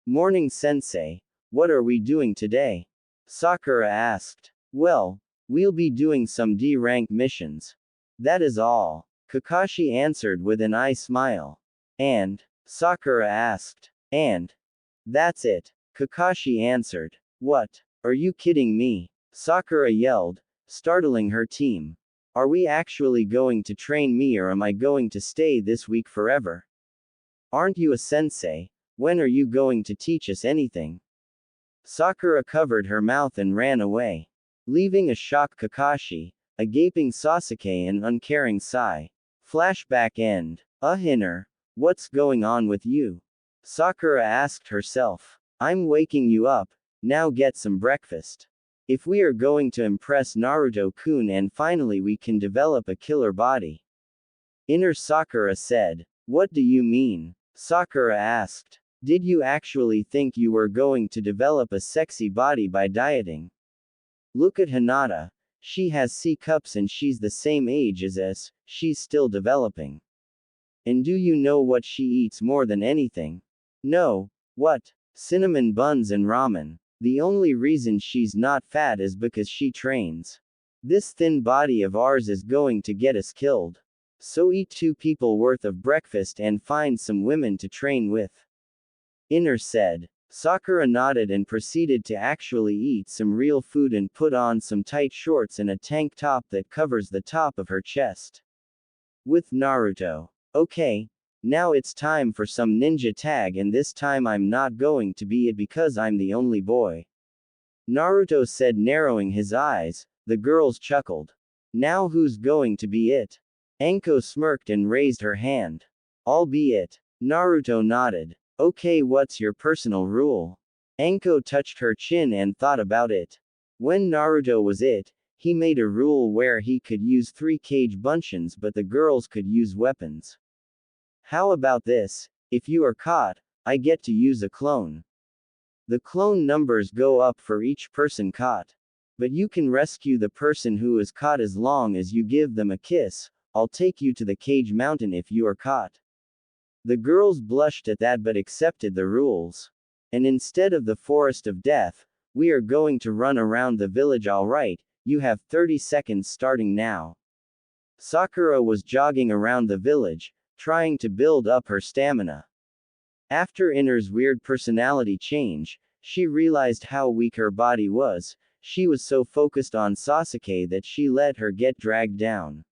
[SPEAKER 1] Morning, sensei. What are we doing today? Sakura asked. Well, we'll be doing some D-rank missions. That is all. Kakashi answered with an eye smile. And? Sakura asked. And? That's it. Kakashi answered. What? Are you kidding me? Sakura yelled, startling her team. Are we actually going to train me, or am I going to stay this week forever? Aren't you a sensei? When are you going to teach us anything? Sakura covered her mouth and ran away, leaving a shocked Kakashi, a gaping Sasuke, and uncaring Sai. Flashback end. Hinner, what's going on with you? Sakura asked herself. I'm waking you up, now get some breakfast. If we are going to impress Naruto-kun and finally we can develop a killer body. Inner Sakura said. What do you mean? Sakura asked. Did you actually think you were going to develop a sexy body by dieting? Look at Hinata. She has C cups and she's the same age as us, she's still developing. And do you know what she eats more than anything? No. What? Cinnamon buns and ramen. The only reason she's not fat is because she trains. This thin body of ours is going to get us killed. So eat 2 people worth of breakfast and find some women to train with. Inner said. Sakura nodded and proceeded to actually eat some real food and put on some tight shorts and a tank top that covers the top of her chest. With Naruto. Okay. Now it's time for some ninja tag, and this time I'm not going to be it because I'm the only boy. Naruto said, narrowing his eyes. The girls chuckled. Now who's going to be it? Anko smirked and raised her hand. I'll be it. Naruto nodded. Okay, what's your personal rule? Anko touched her chin and thought about it. When Naruto was it, he made a rule where he could use 3 cage bunshin, but the girls could use weapons. How about this? If you are caught, I get to use a clone. The clone numbers go up for each person caught. But you can rescue the person who is caught as long as you give them a kiss. I'll take you to the cage mountain if you are caught. The girls blushed at that but accepted the rules. And instead of the forest of death, we are going to run around the village. Alright, you have 30 seconds starting now. Sakura was jogging around the village, trying to build up her stamina. After Inner's weird personality change, she realized how weak her body was. She was so focused on Sasuke that she let her get dragged down.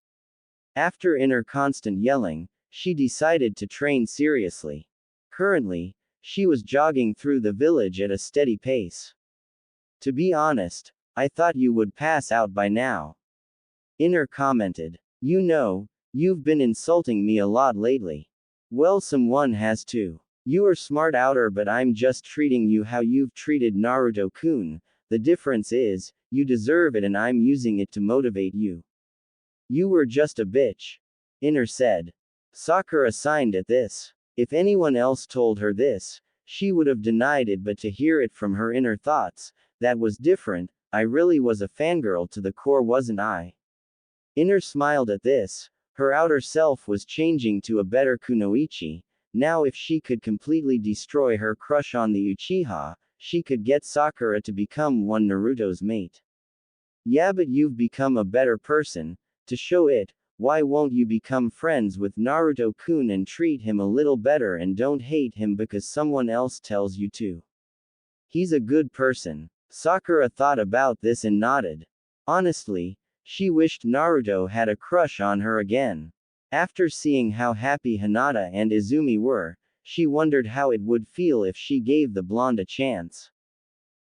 [SPEAKER 1] After Inner constant yelling, she decided to train seriously. Currently, she was jogging through the village at a steady pace. To be honest, I thought you would pass out by now. Inner commented. You know, you've been insulting me a lot lately. Well, someone has to. You are smart outer, but I'm just treating you how you've treated Naruto-kun. The difference is, you deserve it and I'm using it to motivate you. You were just a bitch. Inner said. Sakura signed at this. If anyone else told her this, she would have denied it, but to hear it from her inner thoughts, that was different. I really was a fangirl to the core, wasn't I? Inner smiled at this. Her outer self was changing to a better kunoichi. Now if she could completely destroy her crush on the Uchiha, she could get Sakura to become one Naruto's mate. Yeah, but you've become a better person. To show it, why won't you become friends with Naruto-kun and treat him a little better and don't hate him because someone else tells you to? He's a good person. Sakura thought about this and nodded. Honestly, she wished Naruto had a crush on her again. After seeing how happy Hinata and Izumi were, she wondered how it would feel if she gave the blonde a chance.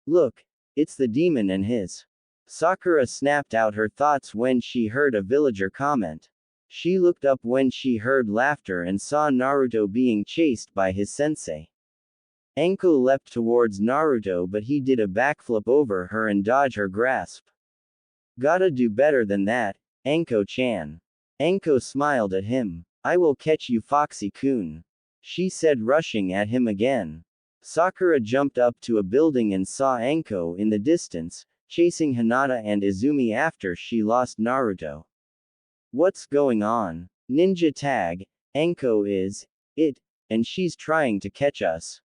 [SPEAKER 1] Look, it's the demon and his. Sakura snapped out her thoughts when she heard a villager comment. She looked up when she heard laughter and saw Naruto being chased by his sensei. Anko leapt towards Naruto, but he did a backflip over her and dodged her grasp. Gotta do better than that, Anko-chan. Anko smiled at him. I will catch you, Foxy-kun, she said, rushing at him again. Sakura jumped up to a building and saw Anko in the distance, chasing Hinata and Izumi after she lost Naruto. What's going on? Ninja tag, Anko is it, and she's trying to catch us.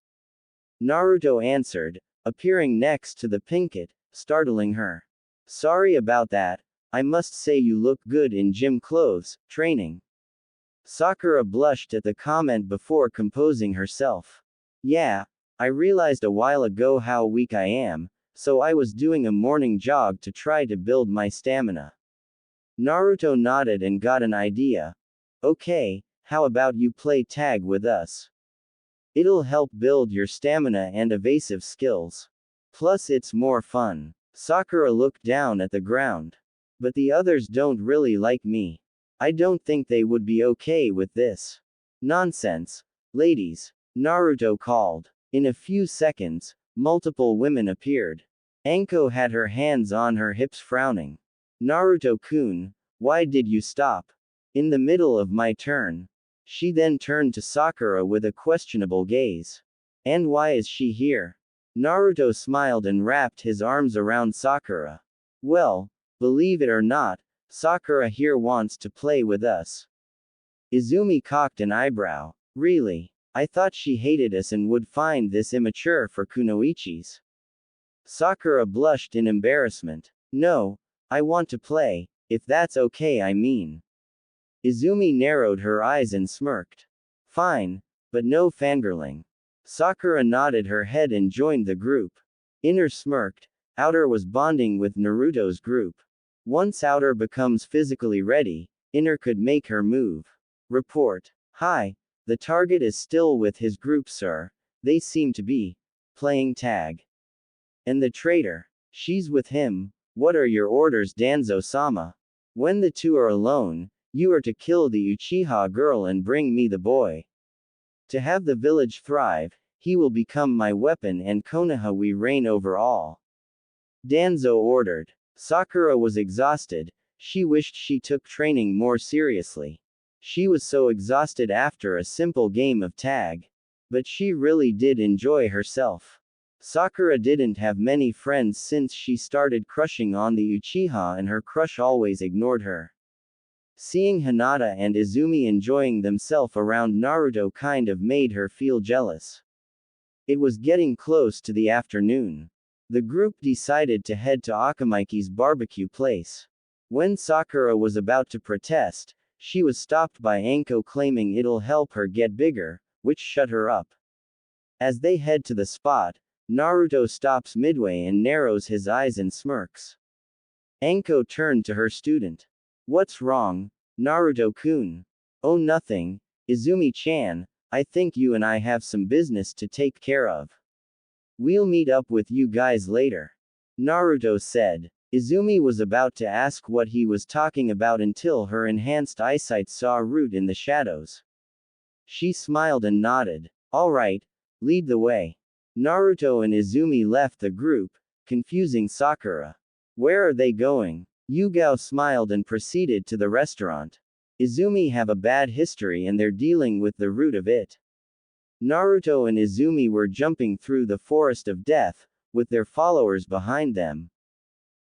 [SPEAKER 1] Naruto answered, appearing next to the Pinkett, startling her. Sorry about that, I must say you look good in gym clothes, training. Sakura blushed at the comment before composing herself. Yeah, I realized a while ago how weak I am, so I was doing a morning jog to try to build my stamina. Naruto nodded and got an idea. Okay, how about you play tag with us? It'll help build your stamina and evasive skills. Plus it's more fun. Sakura looked down at the ground. But the others don't really like me. I don't think they would be okay with this. Nonsense. Ladies, Naruto called. In a few seconds, multiple women appeared. Anko had her hands on her hips, frowning. Naruto-kun, why did you stop? In the middle of my turn. She then turned to Sakura with a questionable gaze. And why is she here? Naruto smiled and wrapped his arms around Sakura. Well, believe it or not, Sakura here wants to play with us. Izumi cocked an eyebrow. Really? I thought she hated us and would find this immature for kunoichis. Sakura blushed in embarrassment. No, I want to play, if that's okay, I mean. Izumi narrowed her eyes and smirked. Fine, but no fangirling. Sakura nodded her head and joined the group. Inner smirked. Outer was bonding with Naruto's group. Once Outer becomes physically ready, Inner could make her move. Report. Hi, the target is still with his group, sir. They seem to be playing tag. And the traitor? She's with him. What are your orders, Danzo-sama? When the two are alone, you are to kill the Uchiha girl and bring me the boy. To have the village thrive, he will become my weapon and Konoha we reign over all. Danzo ordered. Sakura was exhausted. She wished she took training more seriously. She was so exhausted after a simple game of tag. But she really did enjoy herself. Sakura didn't have many friends since she started crushing on the Uchiha, and her crush always ignored her. Seeing Hinata and Izumi enjoying themselves around Naruto kind of made her feel jealous. It was getting close to the afternoon. The group decided to head to Akamaki's barbecue place. When Sakura was about to protest, she was stopped by Anko claiming it'll help her get bigger, which shut her up. As they head to the spot, Naruto stops midway and narrows his eyes and smirks. Anko turned to her student. What's wrong, Naruto-kun? Oh, nothing, Izumi-chan, I think you and I have some business to take care of. We'll meet up with you guys later. Naruto said. Izumi was about to ask what he was talking about until her enhanced eyesight saw a root in the shadows. She smiled and nodded. Alright, lead the way. Naruto and Izumi left the group, confusing Sakura. Where are they going? Yugao smiled and proceeded to the restaurant. Izumi have a bad history and they're dealing with the root of it. Naruto and Izumi were jumping through the forest of death, with their followers behind them.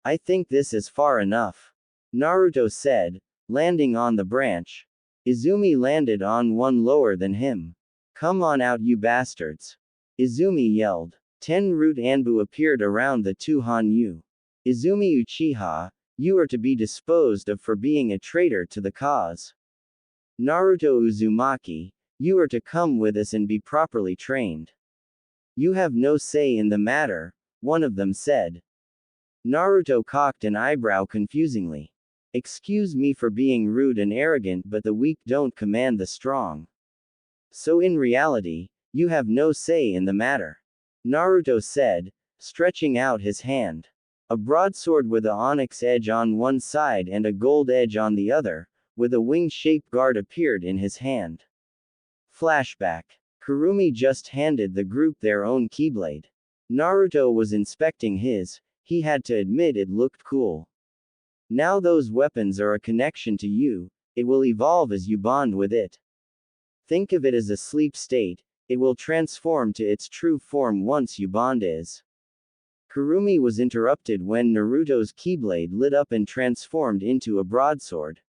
[SPEAKER 1] I think this is far enough, Naruto said, landing on the branch. Izumi landed on one lower than him. Come on out, you bastards. Izumi yelled. 10 root Anbu appeared around the two Hanyu. Izumi Uchiha, you are to be disposed of for being a traitor to the cause. Naruto Uzumaki, you are to come with us and be properly trained. You have no say in the matter, one of them said. Naruto cocked an eyebrow confusingly. Excuse me for being rude and arrogant, but the weak don't command the strong. So in reality, you have no say in the matter. Naruto said, stretching out his hand. A broadsword with a onyx edge on one side and a gold edge on the other, with a wing-shaped guard appeared in his hand. Flashback. Kurumi just handed the group their own Keyblade. Naruto was inspecting his. He had to admit it looked cool. Now those weapons are a connection to you, it will evolve as you bond with it. Think of it as a sleep state, it will transform to its true form once you bond is. Kurumi was interrupted when Naruto's Keyblade lit up and transformed into a broadsword.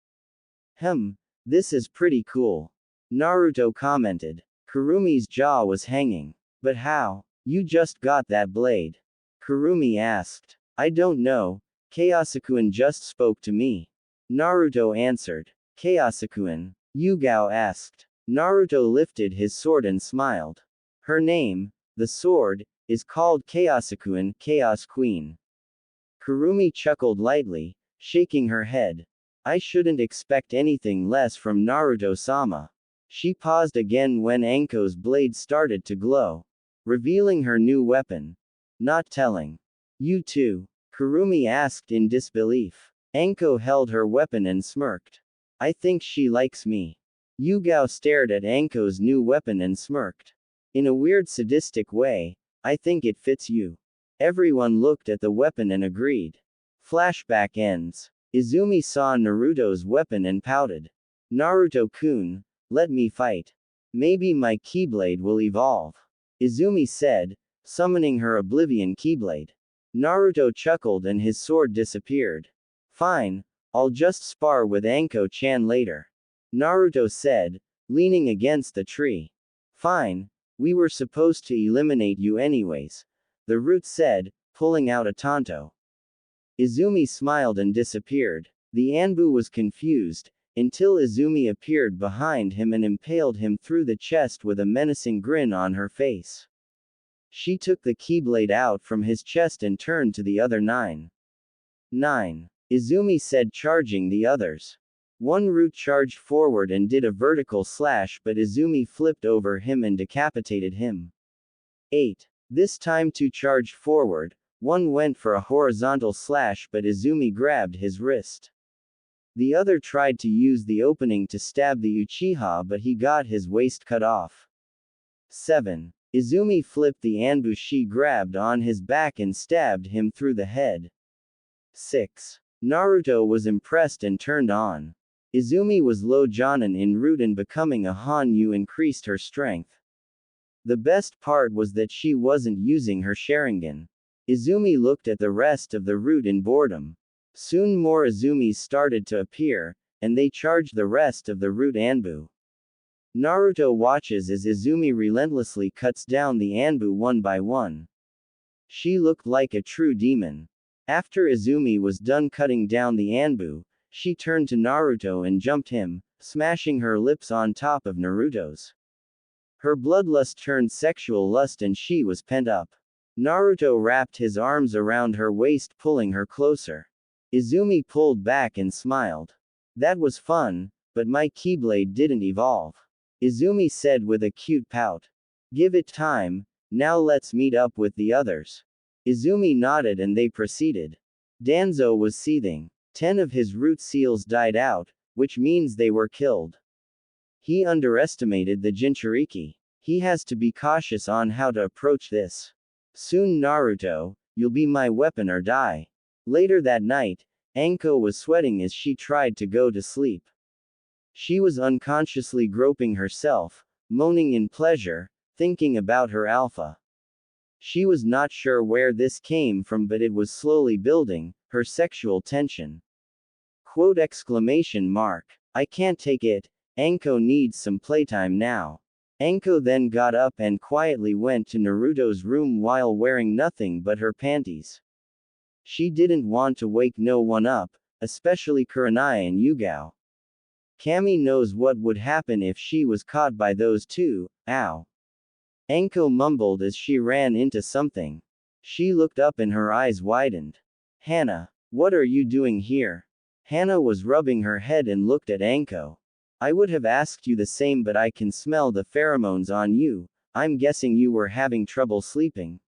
[SPEAKER 1] This is pretty cool. Naruto commented. Kurumi's jaw was hanging. But how? You just got that blade? Kurumi asked. I don't know, Kayasakuen just spoke to me. Naruto answered. Kayasakuen? Yugao asked. Naruto lifted his sword and smiled. Her name, the sword, is called Kayasakuen, Chaos Queen. Kurumi chuckled lightly, shaking her head. I shouldn't expect anything less from Naruto-sama. She paused again when Anko's blade started to glow, revealing her new weapon. Not telling. You too? Kurumi asked in disbelief. Anko held her weapon and smirked. I think she likes me. Yugao stared at Anko's new weapon and smirked. In a weird sadistic way, I think it fits you. Everyone looked at the weapon and agreed. Flashback ends. Izumi saw Naruto's weapon and pouted. Naruto-kun, let me fight. Maybe my Keyblade will evolve. Izumi said, summoning her Oblivion Keyblade. Naruto chuckled and his sword disappeared. Fine, I'll just spar with Anko-chan later. Naruto said, leaning against the tree. Fine, we were supposed to eliminate you anyways, the root said, pulling out a tanto. Izumi smiled and disappeared. The Anbu was confused, until Izumi appeared behind him and impaled him through the chest with a menacing grin on her face. She took the Keyblade out from his chest and turned to the other 9. Izumi said, charging the others. One root charged forward and did a vertical slash, but Izumi flipped over him and decapitated him. 8. This time 2 charged forward, one went for a horizontal slash but Izumi grabbed his wrist. The other tried to use the opening to stab the Uchiha but he got his waist cut off. 7. Izumi flipped the Anbu she grabbed on his back and stabbed him through the head. 6. Naruto was impressed and turned on. Izumi was low Jonin in root and becoming a Hanyu increased her strength. The best part was that she wasn't using her Sharingan. Izumi looked at the rest of the root in boredom. Soon more Izumis started to appear, and they charged the rest of the root Anbu. Naruto watches as Izumi relentlessly cuts down the Anbu one by one. She looked like a true demon. After Izumi was done cutting down the Anbu, she turned to Naruto and jumped him, smashing her lips on top of Naruto's. Her bloodlust turned sexual lust and she was pent up. Naruto wrapped his arms around her waist pulling her closer. Izumi pulled back and smiled. That was fun, but my Keyblade didn't evolve. Izumi said with a cute pout. Give it time, now let's meet up with the others. Izumi nodded and they proceeded. Danzo was seething. 10 of his root seals died out, which means they were killed. He underestimated the Jinchuriki. He has to be cautious on how to approach this. Soon Naruto, you'll be my weapon or die. Later that night, Anko was sweating as she tried to go to sleep. She was unconsciously groping herself, moaning in pleasure, thinking about her alpha. She was not sure where this came from but it was slowly building, her sexual tension. Quote exclamation mark. I can't take it, Anko needs some playtime now. Anko then got up and quietly went to Naruto's room while wearing nothing but her panties. She didn't want to wake no one up, especially Kurenai and Yugao. Kami knows what would happen if she was caught by those two, ow. Anko mumbled as she ran into something. She looked up and her eyes widened. Hana, what are you doing here? Hana was rubbing her head and looked at Anko. I would have asked you the same but I can smell the pheromones on you, I'm guessing you were having trouble sleeping.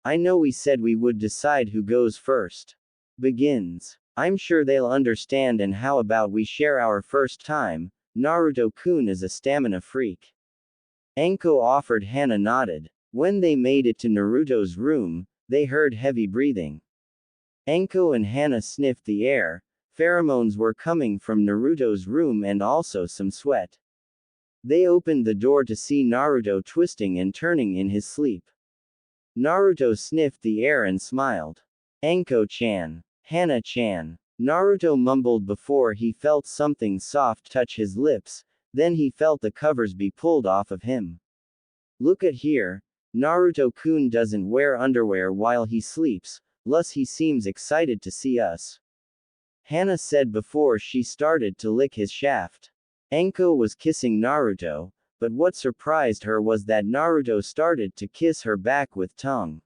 [SPEAKER 1] I know we said we would decide who goes first. Begins. I'm sure they'll understand and how about we share our first time, Naruto-kun is a stamina freak. Anko offered. Hana nodded. When they made it to Naruto's room, they heard heavy breathing. Anko and Hana sniffed the air, Pheromones were coming from Naruto's room and also some sweat. They opened the door to see Naruto twisting and turning in his sleep. Naruto sniffed the air and smiled. Anko-chan. Hana-chan. Naruto mumbled before he felt something soft touch his lips, then he felt the covers be pulled off of him. Look at here, Naruto-kun doesn't wear underwear while he sleeps, plus he seems excited to see us. Hana said before she started to lick his shaft. Anko was kissing Naruto, but what surprised her was that Naruto started to kiss her back with tongue.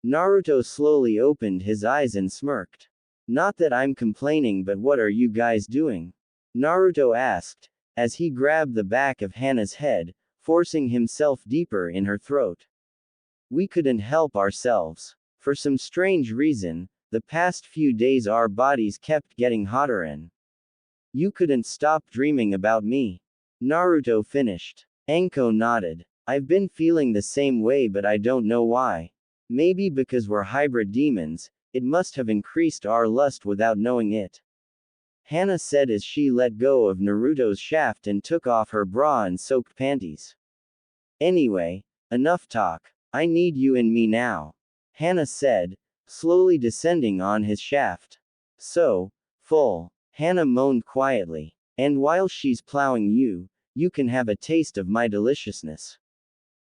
[SPEAKER 1] Naruto slowly opened his eyes and smirked. Not that I'm complaining, but what are you guys doing? Naruto asked, as he grabbed the back of Hana's head, forcing himself deeper in her throat. We couldn't help ourselves. For some strange reason, the past few days our bodies kept getting hotter and you couldn't stop dreaming about me. Naruto finished. Anko nodded. I've been feeling the same way, but I don't know why. Maybe because we're hybrid demons, it must have increased our lust without knowing it. Hana said as she let go of Naruto's shaft and took off her bra and soaked panties. Anyway, enough talk. I need you in me now. Hana said, slowly descending on his shaft. So, full. Hana moaned quietly. And while she's plowing you, you can have a taste of my deliciousness.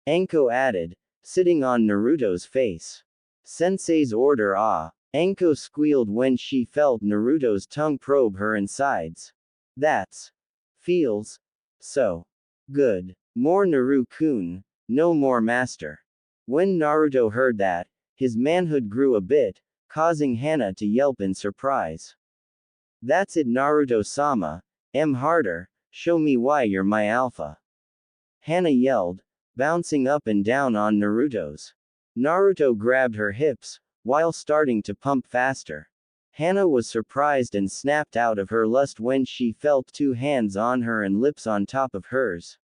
[SPEAKER 1] Anko added, sitting on Naruto's face. Sensei's order. Ah. Anko squealed when she felt Naruto's tongue probe her insides. That's feels so good. More Naru-kun, no more master. When Naruto heard that, his manhood grew a bit, causing Hana to yelp in surprise. That's it, Naruto-sama, harder, show me why you're my alpha. Hana yelled, bouncing up and down on Naruto's. Naruto grabbed her hips, while starting to pump faster. Hana was surprised and snapped out of her lust when she felt two hands on her and lips on top of hers.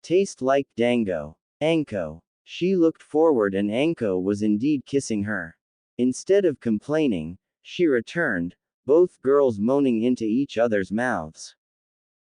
[SPEAKER 1] Taste like dango. Anko. She looked forward and Anko was indeed kissing her. Instead of complaining, she returned, both girls moaning into each other's mouths.